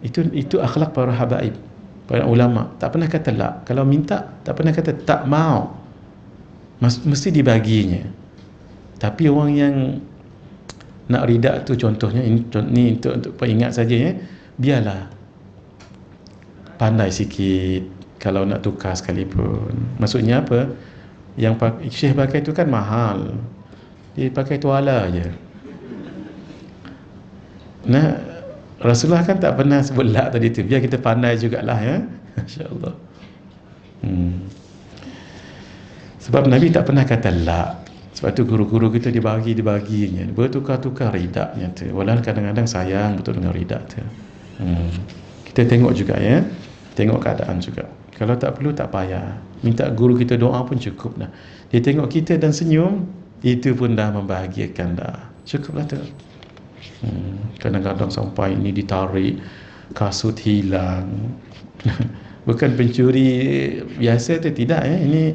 Itu akhlak para habaib, para ulama. Tak pernah kata la. Kalau minta, tak pernah kata tak mau. Mesti dibaginya. Tapi orang yang nak ridak tu, contohnya ini untuk peringat saja, ya. Biarlah pandai sikit kalau nak tukar sekalipun. Maksudnya apa? Yang Syekh pakai tu kan mahal. Dia pakai tuala je. Rasulullah kan tak pernah sebut la tadi tu. Biar kita pandai jugalah, ya. Insya-Allah. Sebab Nabi tak pernah kata la. Sebab tu guru-guru kita dibaginya. Bertukar-tukar ridaknya tu. Walau kadang-kadang sayang betul dengan ridak tu. Kita tengok juga, ya. Tengok keadaan juga. Kalau tak perlu, tak payah. Minta guru kita doa pun cukup dah. Dia tengok kita dan senyum, itu pun dah membahagiakan dah. Cukuplah tu. Kadang-kadang sampai ini ditarik, kasut hilang. Bukan pencuri biasa tu, tidak, ya. Ini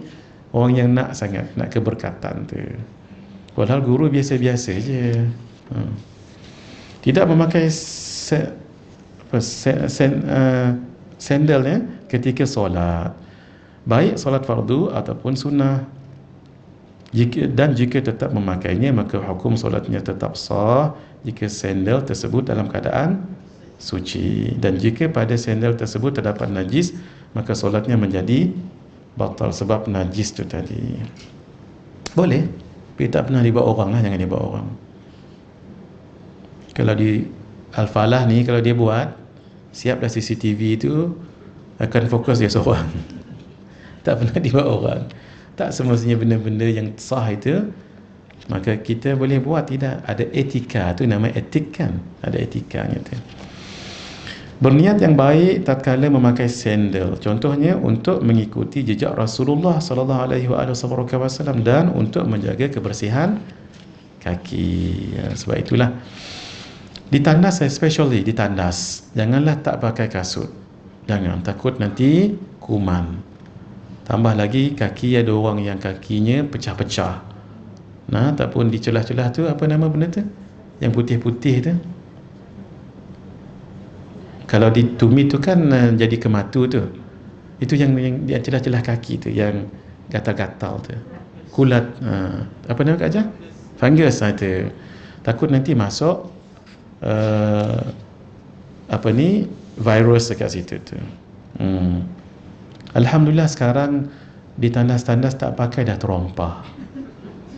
orang yang nak sangat, nak keberkatan tu. Padahal guru biasa-biasa je. Tidak memakai sandal, ya, ketika solat, baik solat fardu ataupun sunnah. Jika tetap memakainya, maka hukum solatnya tetap sah jika sandal tersebut dalam keadaan suci. Dan jika pada sandal tersebut terdapat najis, maka solatnya menjadi batal sebab najis tu tadi. Boleh, tapi tak pernah dibawa orang lah, jangan dibawa orang. Kalau di Al-Falah ni, kalau dia buat, siaplah CCTV tu akan fokus dia seorang. Tak pernah dibawa orang. Tak semestinya benda-benda yang sah itu maka kita boleh buat, tidak. Ada etika tu, nama etik kan. Ada etikanya tu. Berniat yang baik tatkala memakai sandal, contohnya untuk mengikuti jejak Rasulullah sallallahu alaihi wasallam dan untuk menjaga kebersihan kaki. Sebab itulah ditandas, especially ditandas. Janganlah tak pakai kasut. Jangan, takut nanti kuman. Tambah lagi kaki, ada orang yang kakinya pecah-pecah. Ataupun di celah-celah tu, apa nama benda tu? Yang putih-putih tu. Kalau di tumit tu kan jadi kematu tu. Itu yang di celah-celah kaki tu, yang gatal-gatal tu. kulat, apa nama Kak Jah? Fungus ada. Takut nanti masuk apa ni, virus dekat situ tu. Alhamdulillah sekarang di tandas-tandas tak pakai dah terompah.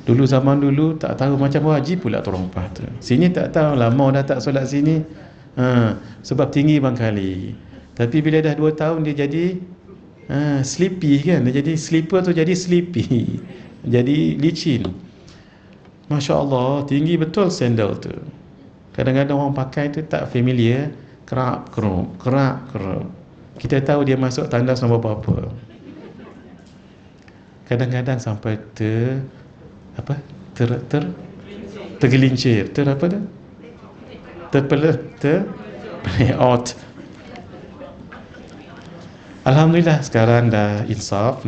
Dulu zaman dulu tak tahu macam wajib pula terompah tu. Sini tak tahu, lama dah tak solat sini. Sebab tinggi bangkali. Tapi bila dah 2 tahun dia jadi sleepy kan. Dia jadi slipper tu jadi sleepy. Jadi licin. Masya Allah, tinggi betul sandal tu. Kadang-kadang orang pakai tu tak familiar, kerap kerup. Kita tahu dia masuk tandas nombor berapa. Kadang-kadang sampai tergelincir, terpelot. Alhamdulillah sekarang dah insaf,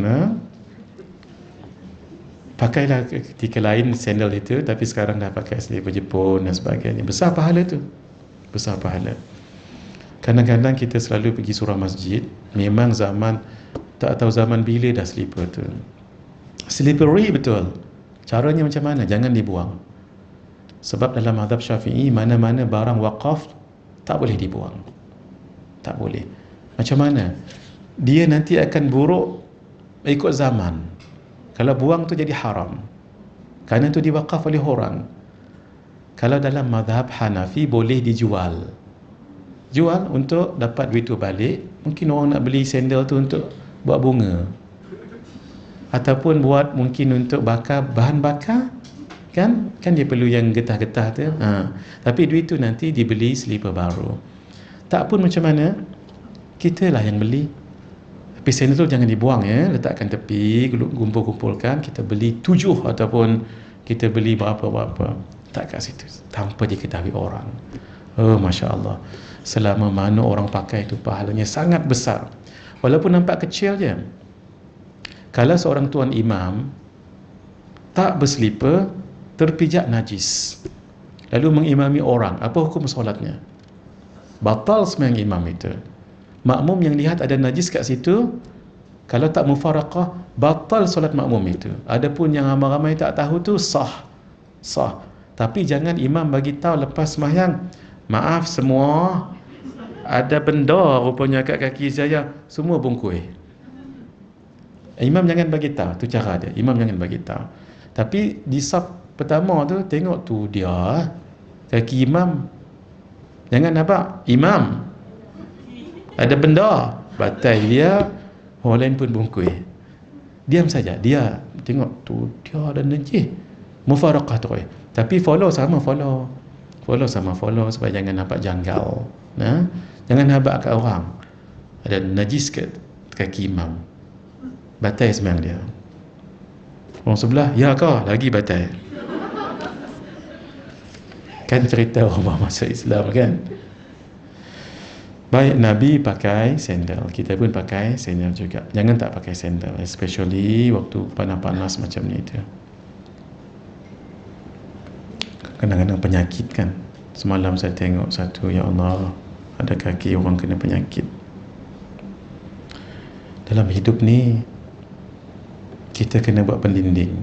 pakailah ketika lain sandal itu, tapi sekarang dah pakai slipper Jepun dan sebagainya. Besar pahala tu, besar pahala. Kadang-kadang kita selalu pergi surau masjid, memang zaman tak tahu zaman bila dah slipper tu. Slippery betul. Caranya macam mana? Jangan dibuang. Sebab dalam mazhab Syafi'i, mana-mana barang wakaf tak boleh dibuang. Tak boleh. Macam mana? Dia nanti akan buruk ikut zaman. Kalau buang tu jadi haram, kerana tu diwakaf oleh orang. Kalau dalam mazhab Hanafi boleh dijual. Jual untuk dapat duit tu balik. Mungkin orang nak beli sandal tu untuk buat bunga, ataupun buat mungkin untuk bakar, bahan bakar. Kan dia perlu yang getah-getah tu. Tapi duit tu nanti dibeli slipper baru. Tak pun macam mana, kita lah yang beli. Tapi sandal tu jangan dibuang ya, letakkan tepi, kumpul-kumpulkan, kita beli 7 ataupun kita beli berapa-berapa, tak kat situ tanpa diketahui orang. Oh Masya Allah, selama mana orang pakai itu pahalanya sangat besar. Walaupun nampak kecil je. Kalau seorang tuan imam tak berselipar, terpijak najis, lalu mengimami orang, apa hukum solatnya? Batal sembahyang imam itu. Makmum yang lihat ada najis kat situ, kalau tak mufaraqah, batal solat makmum itu. Adapun yang ramai-ramai tak tahu tu sah. Tapi jangan imam bagi tahu lepas sembahyang, maaf semua, ada benda rupanya kat kaki saya, semua bungkui. Imam jangan bagi tahu, tu cara dia. Imam jangan bagi tahu. Tapi di saf pertama tu tengok tu dia kaki imam, jangan nampak imam ada benda, batai dia, orang lain pun bungkui. Diam saja, dia tengok tu dia ada najis, mufaraqah tu. Tapi follow supaya jangan nampak janggal. Jangan habaq kat orang ada najis kat kaki imam, batai sembahyang dia. Orang sebelah, ya kau lagi batai. Kan cerita orang masuk Islam kan. Baik, Nabi pakai sandal, kita pun pakai sandal juga. Jangan tak pakai sandal, especially waktu panas-panas macam ni tu. Kadang-kadang penyakit kan. Semalam saya tengok satu, ya Allah, ada kaki orang kena penyakit. Dalam hidup ni kita kena buat pendinding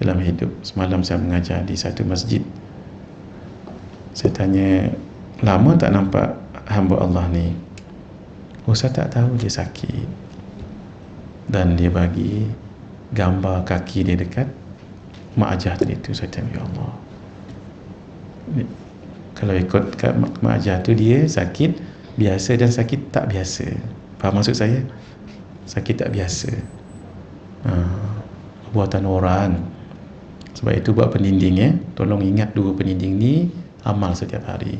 dalam hidup. Semalam saya mengajar di satu masjid. Saya tanya, lama tak nampak hamba Allah ni? Saya tak tahu dia sakit. Dan dia bagi gambar kaki dia dekat Mak Ajah tadi tu. Saya tanya, ya Allah, kalau ikut kat Mak Ajah tu, dia sakit biasa dan sakit tak biasa. Faham maksud saya? Sakit tak biasa, buatan orang. Sebab itu buat pendinding ya. Tolong ingat 2 pendinding ni, amal setiap hari.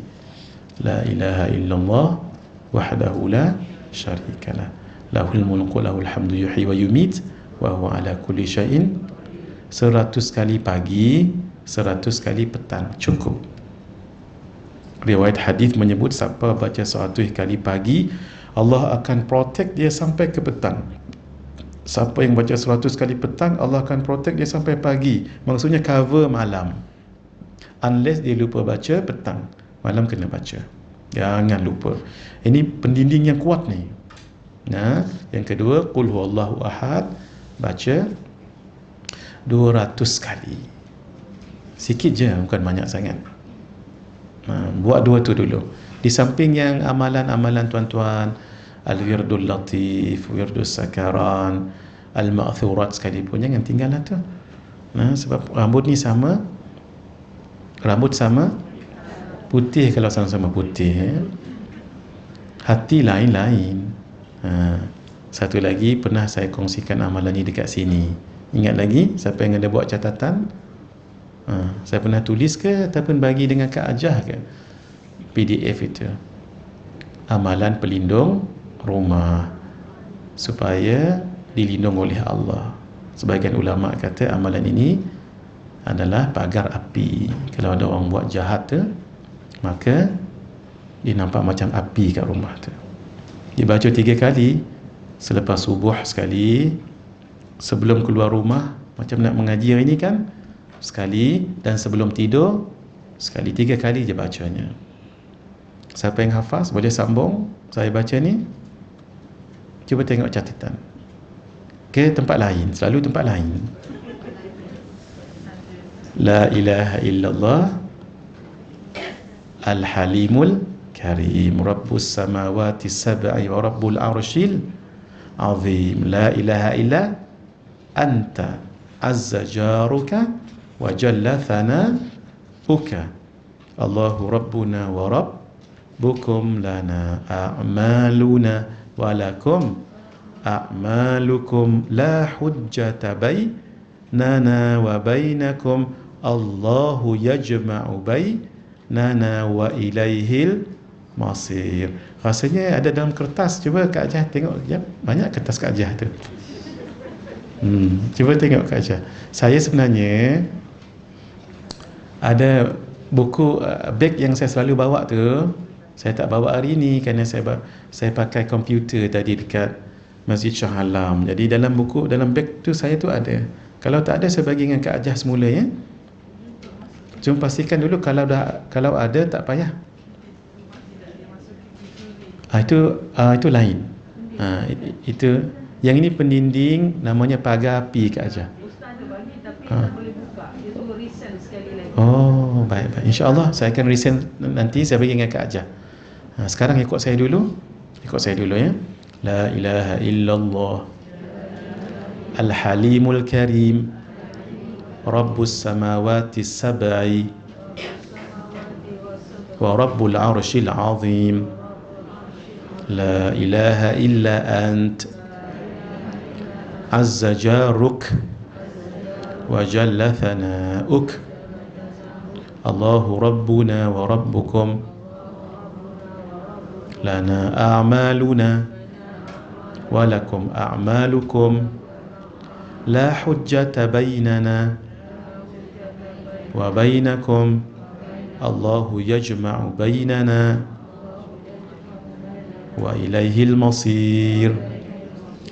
La ilaha illallah wahdahu la syarikalah, lahul mulku lahul hamdu yuhyi wa yumit wa huwa ala kulli syai'in. 100 kali pagi, 100 kali petang, cukup. Riwayat hadis menyebut siapa baca 100 kali pagi, Allah akan protect dia sampai ke petang. Siapa yang baca 100 kali petang, Allah akan protect dia sampai pagi. Maksudnya cover malam. Unless dia lupa baca petang, malam kena baca. Jangan lupa. Ini pendinding yang kuat ni. Yang kedua, qul huwallahu ahad, baca. 200 kali. Sikit je, bukan banyak sangat. Buat dua tu dulu. Di samping yang amalan-amalan tuan-tuan, al-wirdul latif, wirdus sakaran, al-ma'thurat sekalipun, jangan tinggal lah tu. Sebab rambut ni sama, rambut sama, putih kalau sama-sama putih, hati lain-lain. Satu lagi, pernah saya kongsikan amalan ni dekat sini. Ingat lagi? Siapa yang ada buat catatan? Saya pernah tulis ke ataupun bagi dengan Kak Ajah ke PDF itu? Amalan pelindung rumah supaya dilindung oleh Allah. Sebahagian ulama kata amalan ini adalah pagar api. Kalau ada orang buat jahat tu, maka dia nampak macam api kat rumah tu. Dibaca 3 kali, selepas subuh sekali, sebelum keluar rumah, macam nak mengaji hari ni kan, sekali, dan sebelum tidur sekali. 3 kali je bacanya. Siapa yang hafaz boleh sambung saya baca ni. Cuba tengok catatan ke tempat lain, selalu tempat lain. La ilaha illallah al-halimul karim, rabbus samawati sab'i wa rabbul arshil azim, la ilaha illa anta azza jaruka wa jalla thanauka, Allahu rabbuna wa rabbukum lana a'maluna wa lakum a'malukum la hujjata bainana wa bainakum, Allahu yajma'u bainana wa ilaihil masir. Rasanya ada dalam kertas. Cuba Kak Ajah tengok sekejap. Banyak kertas Kak Ajah tu. Cuba tengok Kak Ajah. Saya sebenarnya ada buku beg yang saya selalu bawa tu. Saya tak bawa hari ni kerana saya pakai komputer tadi dekat Masjid Shah Alam. Jadi dalam buku, dalam beg tu saya tu ada. Kalau tak ada, saya bagi dengan Kak Ajah semula ya. Cuma pastikan dulu kalau ada tak payah. Itu lain. Itu yang ini pendinding, namanya pagar api Kak Ajah. Ustaz ada bagi tapi tak boleh buka. Dia suruh resend sekali lagi. Oh, baik. InsyaAllah saya akan resend nanti, saya bagi dengan Kak Ajah. Sekarang ikut saya dulu. Ya. La ilaha illallah al-halimul karim, rabbus samawati sab'i wa rabbul arshil azim, la ilaha illa ant azza jaruk wa jalla thanauk, Allahu rabbuna wa rabbukum lana a'maluna wa lakum a'malukum la hujjata bainana wa bainakum, Allahu yajma'u bainana wa ilaihil masir.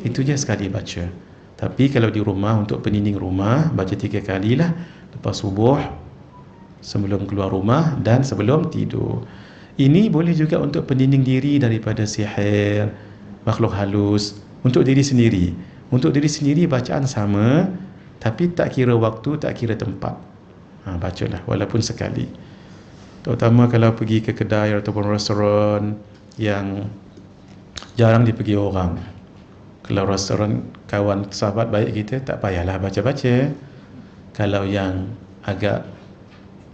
Itu je sekali baca. Tapi kalau di rumah, untuk pendinding rumah, baca 3 kali lah. Lepas subuh, sebelum keluar rumah, dan sebelum tidur. Ini boleh juga untuk pendinding diri daripada sihir, makhluk halus. Untuk diri sendiri. Untuk diri sendiri bacaan sama, tapi tak kira waktu, tak kira tempat. Bacalah walaupun sekali. Terutama kalau pergi ke kedai ataupun restoran yang jarang dipergi orang. Kalau restoran kawan sahabat baik kita, tak payahlah baca-baca. Kalau yang agak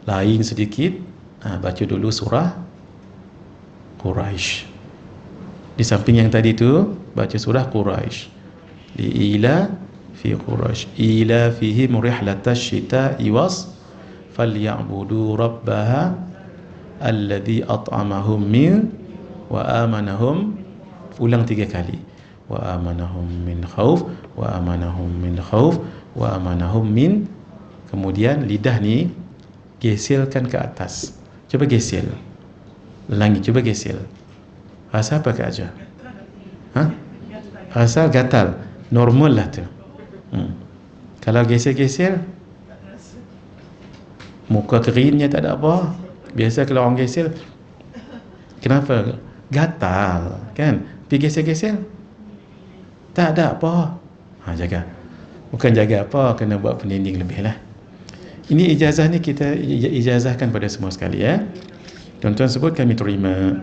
lain sedikit, baca dulu surah Quraisy. Di samping yang tadi tu, baca surah Quraisy. Li'ila fi Quraisy ila fihim rihlatash shita'i was falyabudu rabbaha alladhi at'amahum min wa amanahum. Ulang 3 kali. Wa amanahum min khauf, wa amanahum min khauf, wa amanahum min. Kemudian lidah ni geselkan ke atas. Cuba gesel. Ulangi, cuba gesel. Rasa apa Kak Ajah? Rasa gatal. Normal lah tu. Kalau gesel-gesel, muka keringnya tak ada apa. Biasa kalau orang gesel, kenapa? Gatal kan? Pergi gesel-gesel, tak ada apa. Jaga. Bukan jaga apa, kena buat pendinding lebih lah. Ini ijazah ni kita ijazahkan pada semua sekali ya. Tuan-tuan sebut kami terima.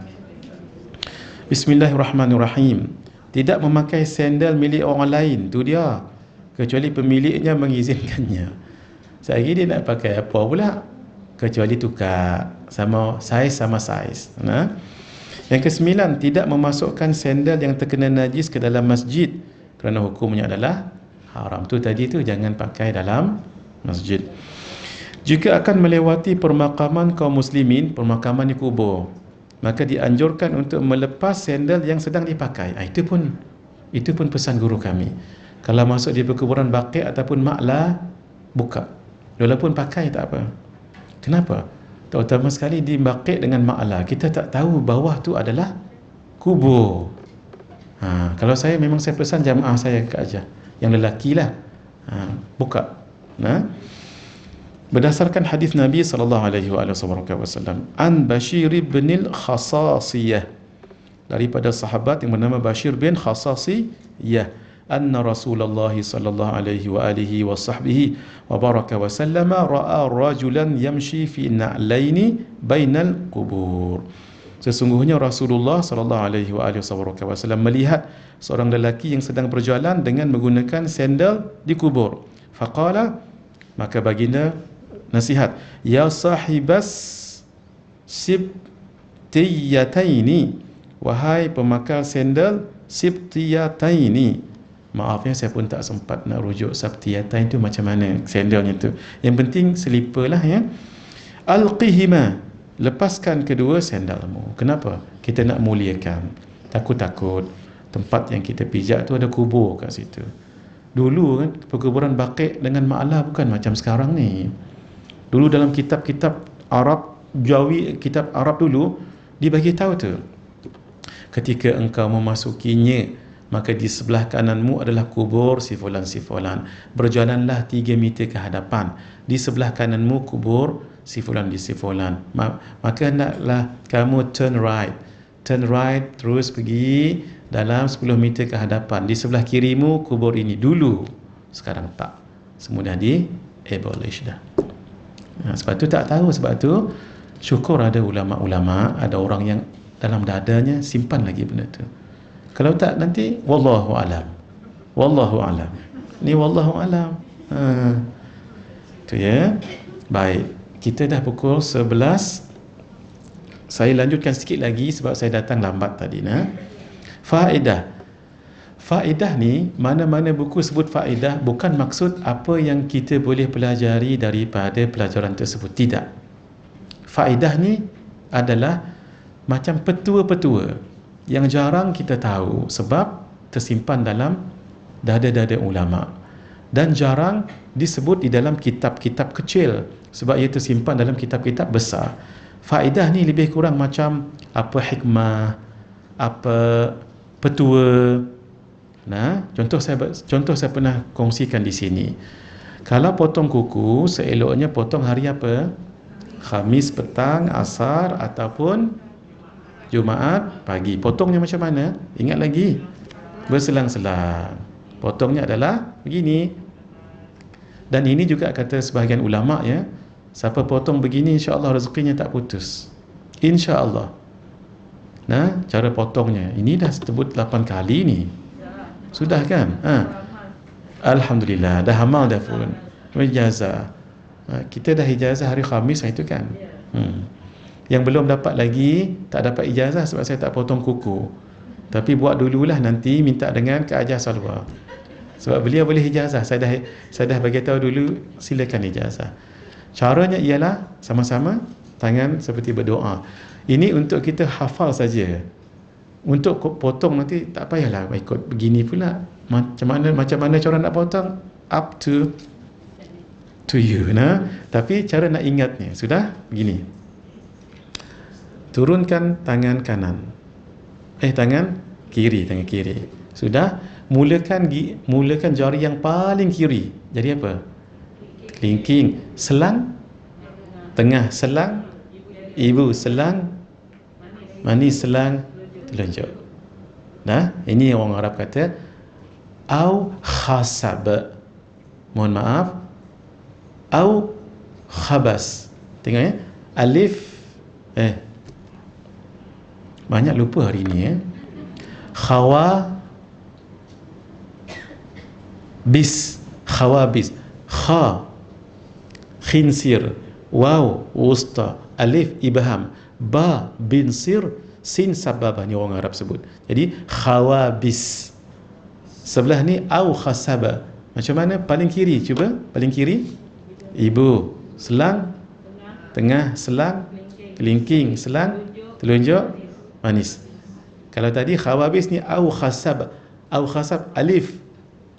Bismillahirrahmanirrahim. Tidak memakai sandal milik orang lain, tu dia, kecuali pemiliknya mengizinkannya. Sehari dia nak pakai apa pula, kecuali tukar sama saiz. Nah. Yang kesembilan, tidak memasukkan sandal yang terkena najis ke dalam masjid kerana hukumnya adalah haram. Tu tadi tu jangan pakai dalam masjid. Jika akan melewati permakaman kaum muslimin, permakaman di kubur, maka dianjurkan untuk melepas sandal yang sedang dipakai. Itu pun pesan guru kami. Kalau masuk di perkuburan Baqi' ataupun Ma'la, buka. Walaupun pakai tak apa. Kenapa? Terutama sekali di Baqi' dengan Ma'la, kita tak tahu bawah tu adalah kubur. Kalau saya memang saya pesan jamaah saya ke aja, yang lelaki lah, buka. Berdasarkan hadis Nabi SAW, an Bashir bin al-Khasasiyah, daripada sahabat yang bernama Bashir bin Khasasiyah, anna Rasulullah sallallahu alaihi wa sahbihi wa baraka wa sallama ra'a rajulan yamshi fi na'laini bainal qubur. Sesungguhnya Rasulullah sallallahu alaihi wasallam melihat seorang lelaki yang sedang berjalan dengan menggunakan sandal di kubur. Faqala, maka baginda nasihat, ya sahibas sibtiyataini, wahai pemakai sandal sibtiyataini. Maafnya saya pun tak sempat nak rujuk sabtiyatain itu macam mana sandalnya tu. Yang penting selipar lah ya. Alqihima, lepaskan kedua sandalmu. Kenapa? Kita nak muliakan. Takut-takut tempat yang kita pijak tu ada kubur kat situ. Dulu kan perkuburan Baqi' dengan Ma'la bukan macam sekarang ni. Dulu dalam kitab-kitab Arab, Jawi, kitab Arab dulu dibagi tahu tu, ketika engkau memasukinya, maka di sebelah kananmu adalah kubur si fulan. Berjalanlah 3 meter ke hadapan. Di sebelah kananmu kubur si fulan. Maka hendaklah kamu turn right terus pergi dalam 10 meter ke hadapan. Di sebelah kirimu kubur ini. Dulu, sekarang tak. Semua dah di-abolish dah. Sebab tu tak tahu. Sebab tu syukur ada ulama'-ulama', ada orang yang dalam dadanya simpan lagi benda tu. Kalau tak nanti wallahu alam. Ni wallahu alam. Tu ya. Baik, kita dah pukul 11. Saya lanjutkan sikit lagi sebab saya datang lambat tadi. Faedah ni, mana-mana buku sebut faedah, bukan maksud apa yang kita boleh pelajari daripada pelajaran tersebut. Tidak. Faedah ni adalah macam petua-petua yang jarang kita tahu sebab tersimpan dalam dada-dada ulama, dan jarang disebut di dalam kitab-kitab kecil sebab ia tersimpan dalam kitab-kitab besar. Faedah ni lebih kurang macam apa hikmah, apa petua. Contoh saya pernah kongsikan di sini. Kalau potong kuku, seeloknya potong hari apa? Khamis petang, asar ataupun Jumaat pagi. Potongnya macam mana? Ingat lagi? Berselang-selang. Potongnya adalah begini. Dan ini juga kata sebahagian ulama' ya, siapa potong begini insya-Allah rezekinya tak putus. Insya-Allah. Cara potongnya. Ini dah sebut 8 kali ni. Sudah kan? Alhamdulillah, dah amal dah pun. Ijazah. Kita dah ijazah hari Khamis itu kan. Yang belum dapat lagi, tak dapat ijazah sebab saya tak potong kuku. Tapi buat dululah, nanti minta dengan Kak Ajah Salwa. Sebab beliau boleh ijazah. Saya dah bagi tahu dulu, silakan ijazah. Caranya ialah sama-sama tangan seperti berdoa. Ini untuk kita hafal saja. Untuk potong nanti tak payahlah ikut begini pula. Macam mana cara nak potong? Up to you. Tapi cara nak ingatnya sudah begini. Turunkan tangan kanan. Tangan kiri. Sudah, mulakan jari yang paling kiri. Jadi apa? Kelingking. Selang tengah, selang ibu, selang manis, selang telunjuk. Ini orang Arab kata au khasab. mohon maaf, au khabas. Tengok ya, alif banyak lupa hari ni ya. Khawabis, kha khinsir, waw wusta, alif ibham, ba binsir, sin sababah, ni orang Arab sebut. Jadi khawabis. Sebelah ni au khasaba. Macam mana paling kiri? Cuba paling kiri. Ibu, selang tengah, selang kelingking, selang telunjuk manis. Kalau tadi khawabis ni au khasab, alif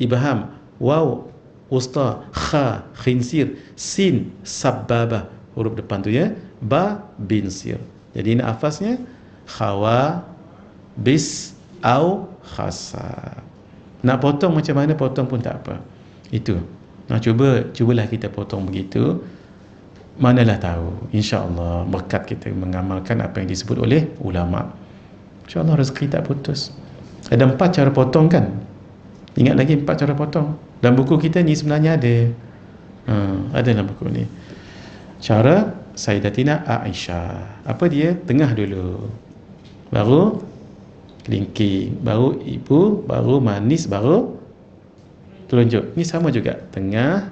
ibham, waw wusta, kha khinsir, sin sababah, huruf depan tu ya, ba binsir. Jadi ini hafaznya khawa bis au khasab. Nak potong macam mana potong pun tak apa. Itu. Nah, cubalah kita potong begitu. Manalah tahu, insya-Allah berkat kita mengamalkan apa yang disebut oleh ulama. Insya-Allah rezeki tak putus. Ada 4 cara potong kan? Ingat lagi 4 cara potong. Dalam buku kita ni sebenarnya ada. Ada dalam buku ni. Cara Sayyidatina Aisyah. Apa dia? Tengah dulu. Baru kelingking, baru ibu, baru manis, baru telunjuk. Ni sama juga. Tengah,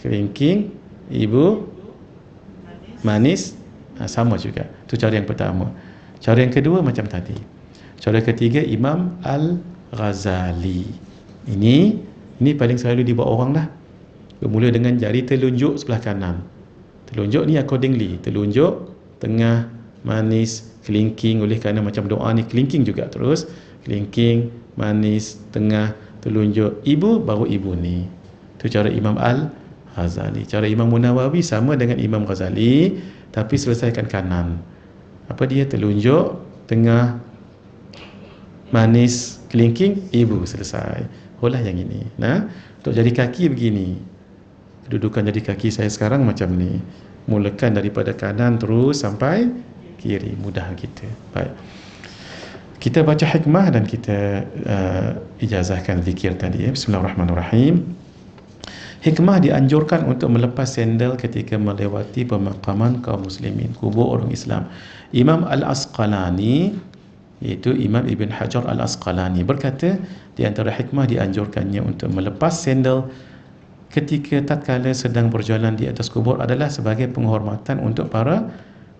kelingking, ibu, manis, sama juga. Itu cara yang pertama. Cara yang kedua macam tadi. Cara ketiga Imam Al-Ghazali. Ini paling selalu dibuat orang lah. Bermula dengan jari telunjuk sebelah kanan. Telunjuk ni accordingly. Telunjuk, tengah, manis, kelingking. Oleh kerana macam doa ni kelingking juga terus. Kelingking, manis, tengah, telunjuk, ibu, baru ibu ni. Itu cara Imam Al-Ghazali. Cara Imam Munawawi sama dengan Imam Ghazali, tapi selesaikan kanan. Apa dia? Telunjuk, tengah, manis, kelingking, ibu, selesai. Olah yang ini. Nah, untuk jari kaki begini. Kedudukan jari kaki saya sekarang macam ni. Mulakan daripada kanan terus sampai kiri. Mudah kita. Baik. Kita baca hikmah dan kita ijazahkan zikir tadi ya. Bismillahirrahmanirrahim. Hikmah dianjurkan untuk melepas sendal ketika melewati pemakaman kaum muslimin, kubur orang Islam. Imam Al-Asqalani, iaitu Imam Ibn Hajar Al-Asqalani, berkata di antara hikmah dianjurkannya untuk melepas sendal ketika tatkala sedang berjalan di atas kubur adalah sebagai penghormatan untuk para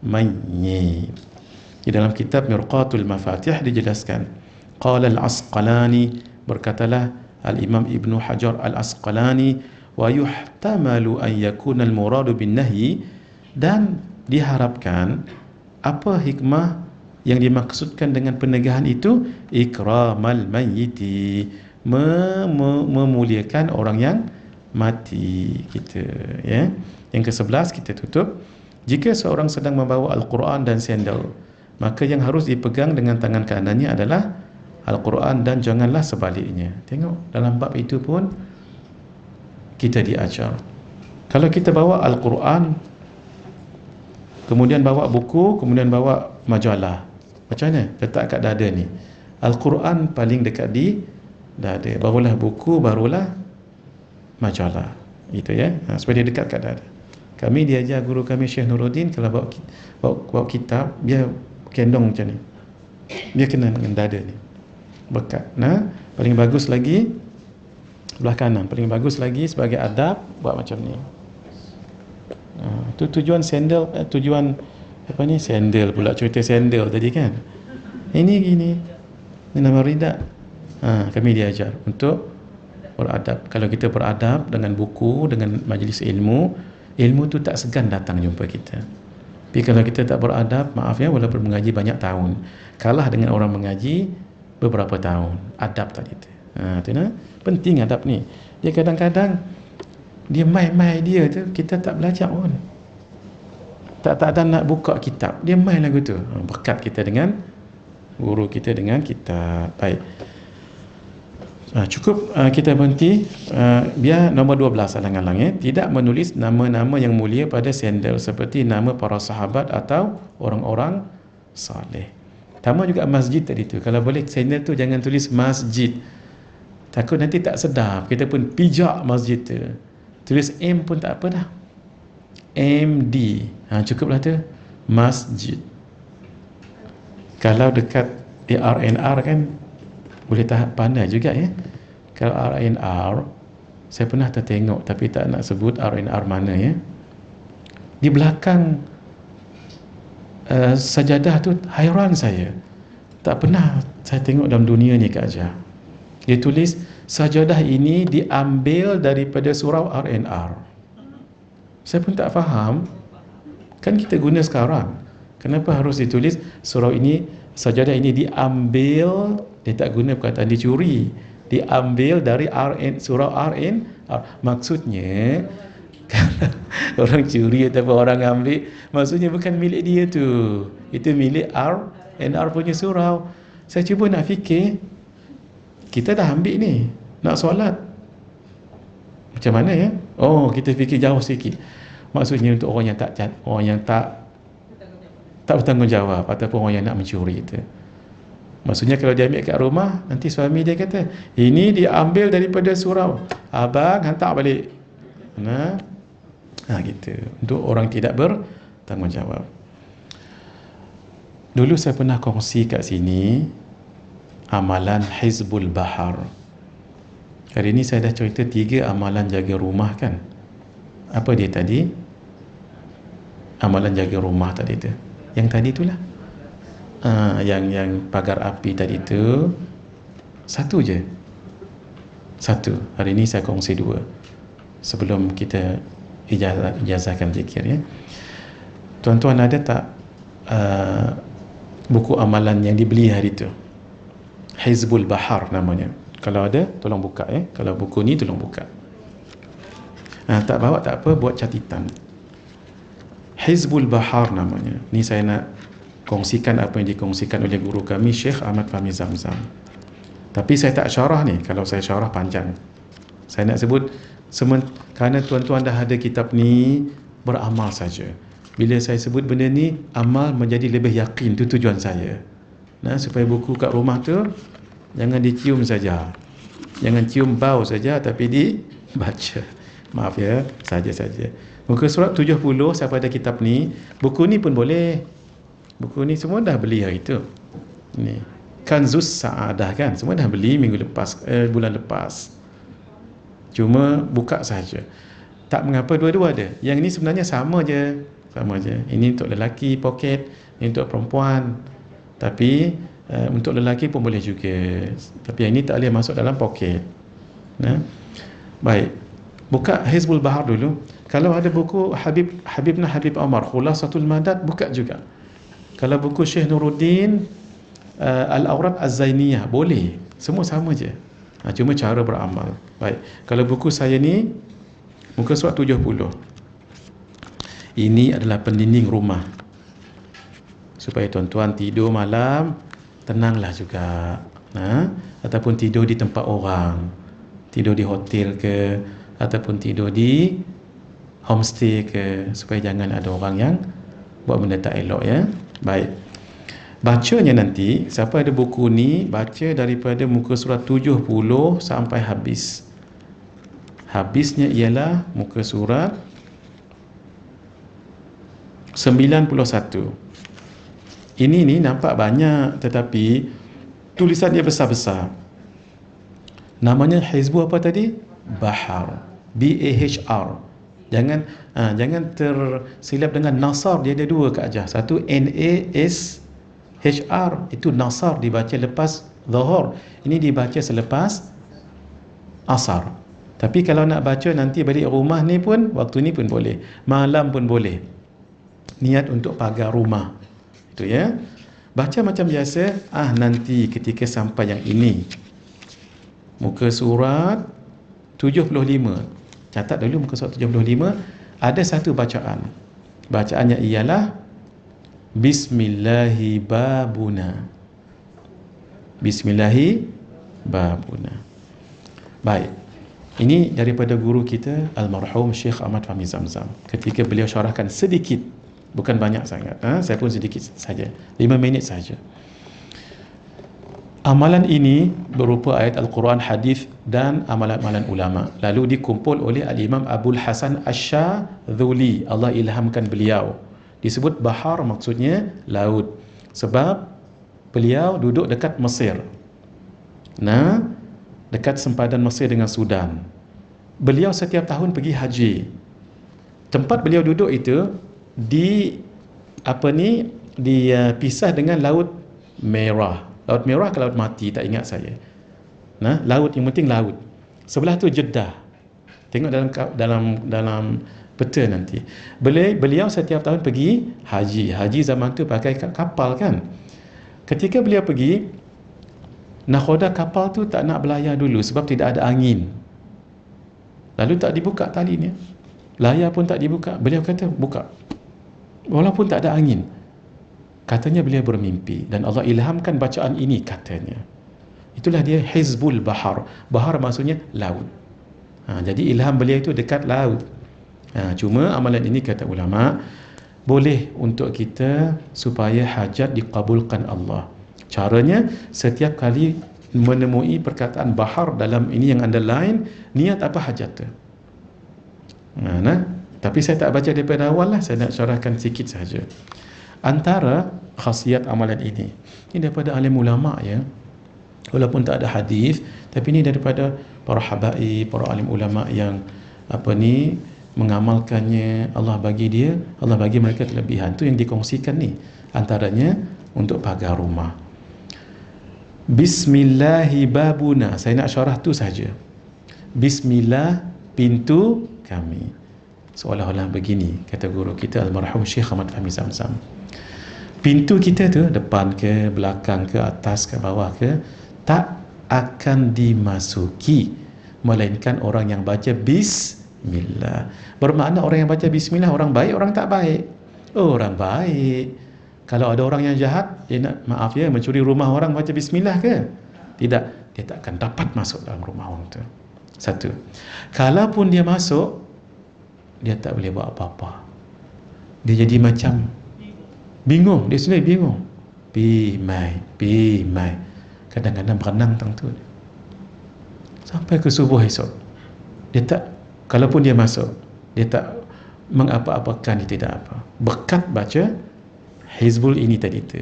mayyit. Di dalam kitab Mirqatul Mafatih dijelaskan, qala Al-Asqalani, berkatalah Al-Imam Ibn Hajar Al-Asqalani, wa yuhtamalu an yakuna al-muradu bin nahyi, dan diharapkan apa hikmah yang dimaksudkan dengan penegahan itu, ikramal mayyiti, memuliakan orang yang mati kita ya. Yang ke-11 kita tutup. Jika seorang sedang membawa Al-Quran dan sendal, maka yang harus dipegang dengan tangan kanannya adalah Al-Quran dan janganlah sebaliknya. Tengok dalam bab itu pun kita diajar. Kalau kita bawa Al-Quran, kemudian bawa buku, kemudian bawa majalah, macam mana? Letak kat dada ni. Al-Quran paling dekat di dada, barulah buku, barulah majalah. Itu ya. Supaya dia dekat kat dada. Kami diajar guru kami Syekh Nuruddin, kalau bawa kitab, dia kendong macam ni. Dia kena dengan dada ni. Bekat. Nah, paling bagus lagi sebelah kanan. Paling bagus lagi sebagai adab buat macam ni. Itu tujuan sandal, tujuan apa ni, sandal pula, cerita sandal tadi kan. Ini gini. Ini nama rida. Kami diajar untuk beradab. Kalau kita beradab dengan buku, dengan majlis ilmu, ilmu tu tak segan datang jumpa kita. Tapi kalau kita tak beradab, maaf ya, walaupun mengaji banyak tahun, kalah dengan orang mengaji beberapa tahun. Adab tadi tu. Penting adab ni. Dia kadang-kadang dia mai-mai dia tu, kita tak belajar pun. Tak ada nak buka kitab, dia main lagu tu. Berkat kita dengan guru kita dengan kitab. Baik. Cukup kita berhenti. Biar nombor 12 alang-alang ya. Tidak menulis nama-nama yang mulia pada sandal seperti nama para sahabat atau orang-orang saleh. Sama juga masjid tadi tu. Kalau boleh sandal tu jangan tulis masjid, Takut nanti tak sedap, kita pun pijak masjid tu. Tulis M pun tak apa dah. MD. Cukuplah tu. Masjid. Kalau dekat RNR kan boleh tahap pandai juga ya. Kalau RNR, saya pernah tertengok tapi tak nak sebut RNR mana ya. Di belakang sajadah tu hairan saya. Tak pernah saya tengok dalam dunia ni Kak Jah. Dia tulis sajadah ini diambil daripada surau RNR. Saya pun tak faham. Kan kita guna sekarang. Kenapa harus ditulis surau ini, sajadah ini diambil, dia tak guna perkataan dicuri. Diambil dari surau RNR. Maksudnya kalau orang curi ataupun orang ambil, maksudnya bukan milik dia tu. Itu milik RNR punya surau. Saya cuba nak fikir, kita dah ambil ni, nak solat macam mana ya? Oh, kita fikir jauh sikit. Maksudnya untuk orang yang tak bertanggungjawab ataupun orang yang nak mencuri itu. Maksudnya kalau dia ambil kat rumah, nanti suami dia kata, ini diambil daripada surau, abang hantar balik. Gitu. Untuk orang tidak bertanggungjawab. Dulu saya pernah kongsi kat sini amalan Hizbul Bahar. Hari ini saya dah cerita 3 amalan jaga rumah kan. Apa dia tadi? Amalan jaga rumah tadi tu. Yang tadi itulah. Yang pagar api tadi tu satu je. Satu. Hari ini saya kongsi 2. Sebelum kita ijazahkan zikir ya. Tuan-tuan ada tak buku amalan yang dibeli hari tu? Hizbul Bahar namanya. Kalau ada, tolong buka ya. Kalau buku ni tolong buka. Tak bawa tak apa, buat catatan. Hizbul Bahar namanya. Ni saya nak kongsikan apa yang dikongsikan oleh guru kami Syekh Ahmad Fahmi Zamzam. Tapi saya tak syarah ni. Kalau saya syarah panjang. Saya nak sebut kerana tuan-tuan dah ada kitab ni, beramal saja. Bila saya sebut benda ni, amal menjadi lebih yakin. Itu tujuan saya. Supaya buku kat rumah tu jangan dicium saja. Jangan cium bau saja, tapi dibaca. Maaf ya, saja-saja. Muka surat 70 siapa ada kitab ni, buku ni pun boleh. Buku ni semua dah beli hari tu. Ni Kanzus Sa'adah kan, semua dah beli minggu lepas, bulan lepas. Cuma buka saja. Tak mengapa dua-dua ada. Yang ni sebenarnya sama je. Ini untuk lelaki poket, ini untuk perempuan. Tapi untuk lelaki pun boleh juga. Tapi yang ini tak boleh masuk dalam poket. Baik. Buka Hizbul Bahar dulu. Kalau ada buku Habib Omar Khulasatul Madad, buka juga. Kalau buku Syekh Nuruddin Al-Awrad Az-Zainiyah, boleh. Semua sama je. Cuma cara beramal. Baik. Kalau buku saya ni muka surat 70. Ini adalah pendinding rumah. Supaya tuan-tuan tidur malam tenanglah juga. Ataupun tidur di tempat orang. Tidur di hotel ke, ataupun tidur di homestay ke, supaya jangan ada orang yang buat benda tak elok ya. Baik. Bacanya nanti, siapa ada buku ni, baca daripada muka surat 70 sampai habis. Habisnya ialah muka surat 91. Ini ni nampak banyak, tetapi tulisan dia besar-besar. Namanya Hizbu apa tadi? Bahar. B-A-H-R. Jangan tersilap dengan Nasar. Dia ada 2 Kak Jah. Satu N-A-S-H-R. Itu Nasar, dibaca lepas Zuhur. Ini dibaca selepas Asar. Tapi kalau nak baca nanti balik rumah ni pun, waktu ni pun boleh. Malam pun boleh. Niat untuk pagar rumah. Itu ya. Baca macam biasa. Nanti ketika sampai yang ini, muka surat 75. Catat dulu muka surat 75. Ada satu bacaan. Bacaannya ialah Bismillahi babuna. Bismillahi babuna. Baik. Ini daripada guru kita almarhum Syekh Ahmad Fahmi Zamzam. Ketika beliau syarahkan sedikit, bukan banyak sangat. Saya pun sedikit saja. 5 minit saja. Amalan ini berupa ayat Al-Quran, hadis dan amalan-amalan ulama. Lalu dikumpul oleh Al-Imam Abul Hasan Asy-Syadzuli. Allah ilhamkan beliau. Disebut bahar maksudnya laut. Sebab beliau duduk dekat Mesir. Nah, dekat sempadan Mesir dengan Sudan. Beliau setiap tahun pergi haji. Tempat beliau duduk itu di dipisah dengan Laut Merah. Laut Merah ke Laut Mati, tak ingat saya. Nah, laut, yang penting laut. Sebelah tu Jeddah. Tengok dalam peta nanti. Beliau setiap tahun pergi haji. Haji zaman tu pakai kapal kan. Ketika beliau pergi, nakhoda kapal tu tak nak berlayar dulu sebab tidak ada angin. Lalu tak dibuka talinya. Layar pun tak dibuka. Beliau kata, buka. Walaupun tak ada angin. Katanya beliau bermimpi dan Allah ilhamkan bacaan ini katanya. Itulah dia Hizbul Bahar. Bahar maksudnya laut. Jadi ilham beliau itu dekat laut. Cuma amalan ini kata ulama boleh untuk kita supaya hajat dikabulkan Allah. Caranya setiap kali menemui perkataan bahar dalam ini yang underline, niat apa hajat tu. Tapi saya tak baca daripada awal lah, saya nak syarahkan sikit saja. Antara khasiat amalan ini daripada alim ulama ya, walaupun tak ada hadis, tapi ini daripada para habaib, para alim ulama yang mengamalkannya. Allah bagi mereka kelebihan tu yang dikongsikan ni. Antaranya untuk pagar rumah, Bismillahi babuna. Saya nak syarah tu saja. Bismillah pintu kami. Seolah-olah begini kata guru kita almarhum Syekh Ahmad Fahmi Zamzam. Pintu kita tu depan ke, belakang ke, atas ke, bawah ke, tak akan dimasuki melainkan orang yang baca bismillah. Bermakna orang yang baca bismillah orang baik, orang tak baik. Orang baik. Kalau ada orang yang jahat, dia nak mencuri rumah orang baca bismillah ke? Tidak, dia tak akan dapat masuk dalam rumah orang tu. Satu. Kalaupun dia masuk, dia tak boleh buat apa-apa. Dia jadi macam bingung, dia sendiri bingung. Pi mai. Kadang-kadang berenang tang tu. Sampai ke subuh esok. Dia tak, kalaupun dia masuk, dia tak mengapa-apakan, dia tidak apa. Berkat baca Hizbul ini tadi tu.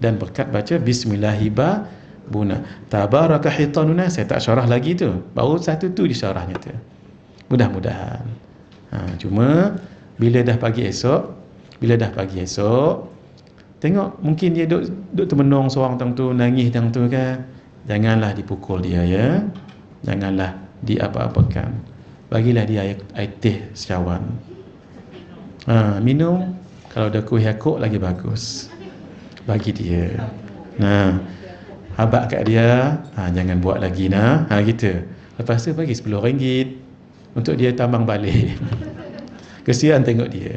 Dan berkat baca Bismillahirrahmanirrahim. Tabaraka hitanuna, saya tak syarah lagi tu. Baru satu tu disyarahnya tu. Mudah-mudahan. Cuma bila dah pagi esok, tengok mungkin dia duk termenung seorang tang tu, nangis tang tu kan, janganlah dipukul dia ya, janganlah diapa-apakan, bagilah dia air teh secawan, minum. Kalau ada kuih yakuk lagi bagus, bagi dia. Habaq kat dia, jangan buat lagi gitu. Lepas tu bagi RM10 untuk dia tambang balik. Kesian tengok dia.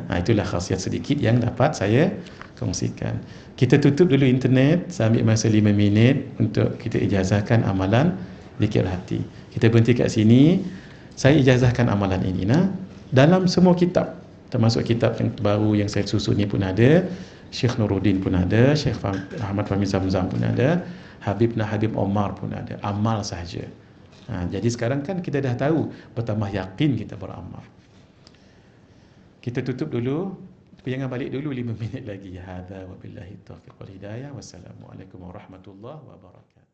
Itulah khasiat sedikit yang dapat saya kongsikan. Kita tutup dulu internet, saya ambil masa 5 minit untuk kita ijazahkan amalan zikir hati. Kita berhenti kat sini. Saya ijazahkan amalan ini dalam semua kitab, termasuk kitab yang baru yang saya susun ni pun ada, Syekh Nuruddin pun ada, Syekh Ahmad Fahmi Zamzam pun ada, Habib Omar pun ada. Amal sahaja. Jadi sekarang kan kita dah tahu, bertambah yakin kita beramal. Kita tutup dulu, tapi jangan balik dulu 5 minit lagi. Hadza wa billahi taufiq wal hidayah. Wassalamualaikum warahmatullahi wabarakatuh.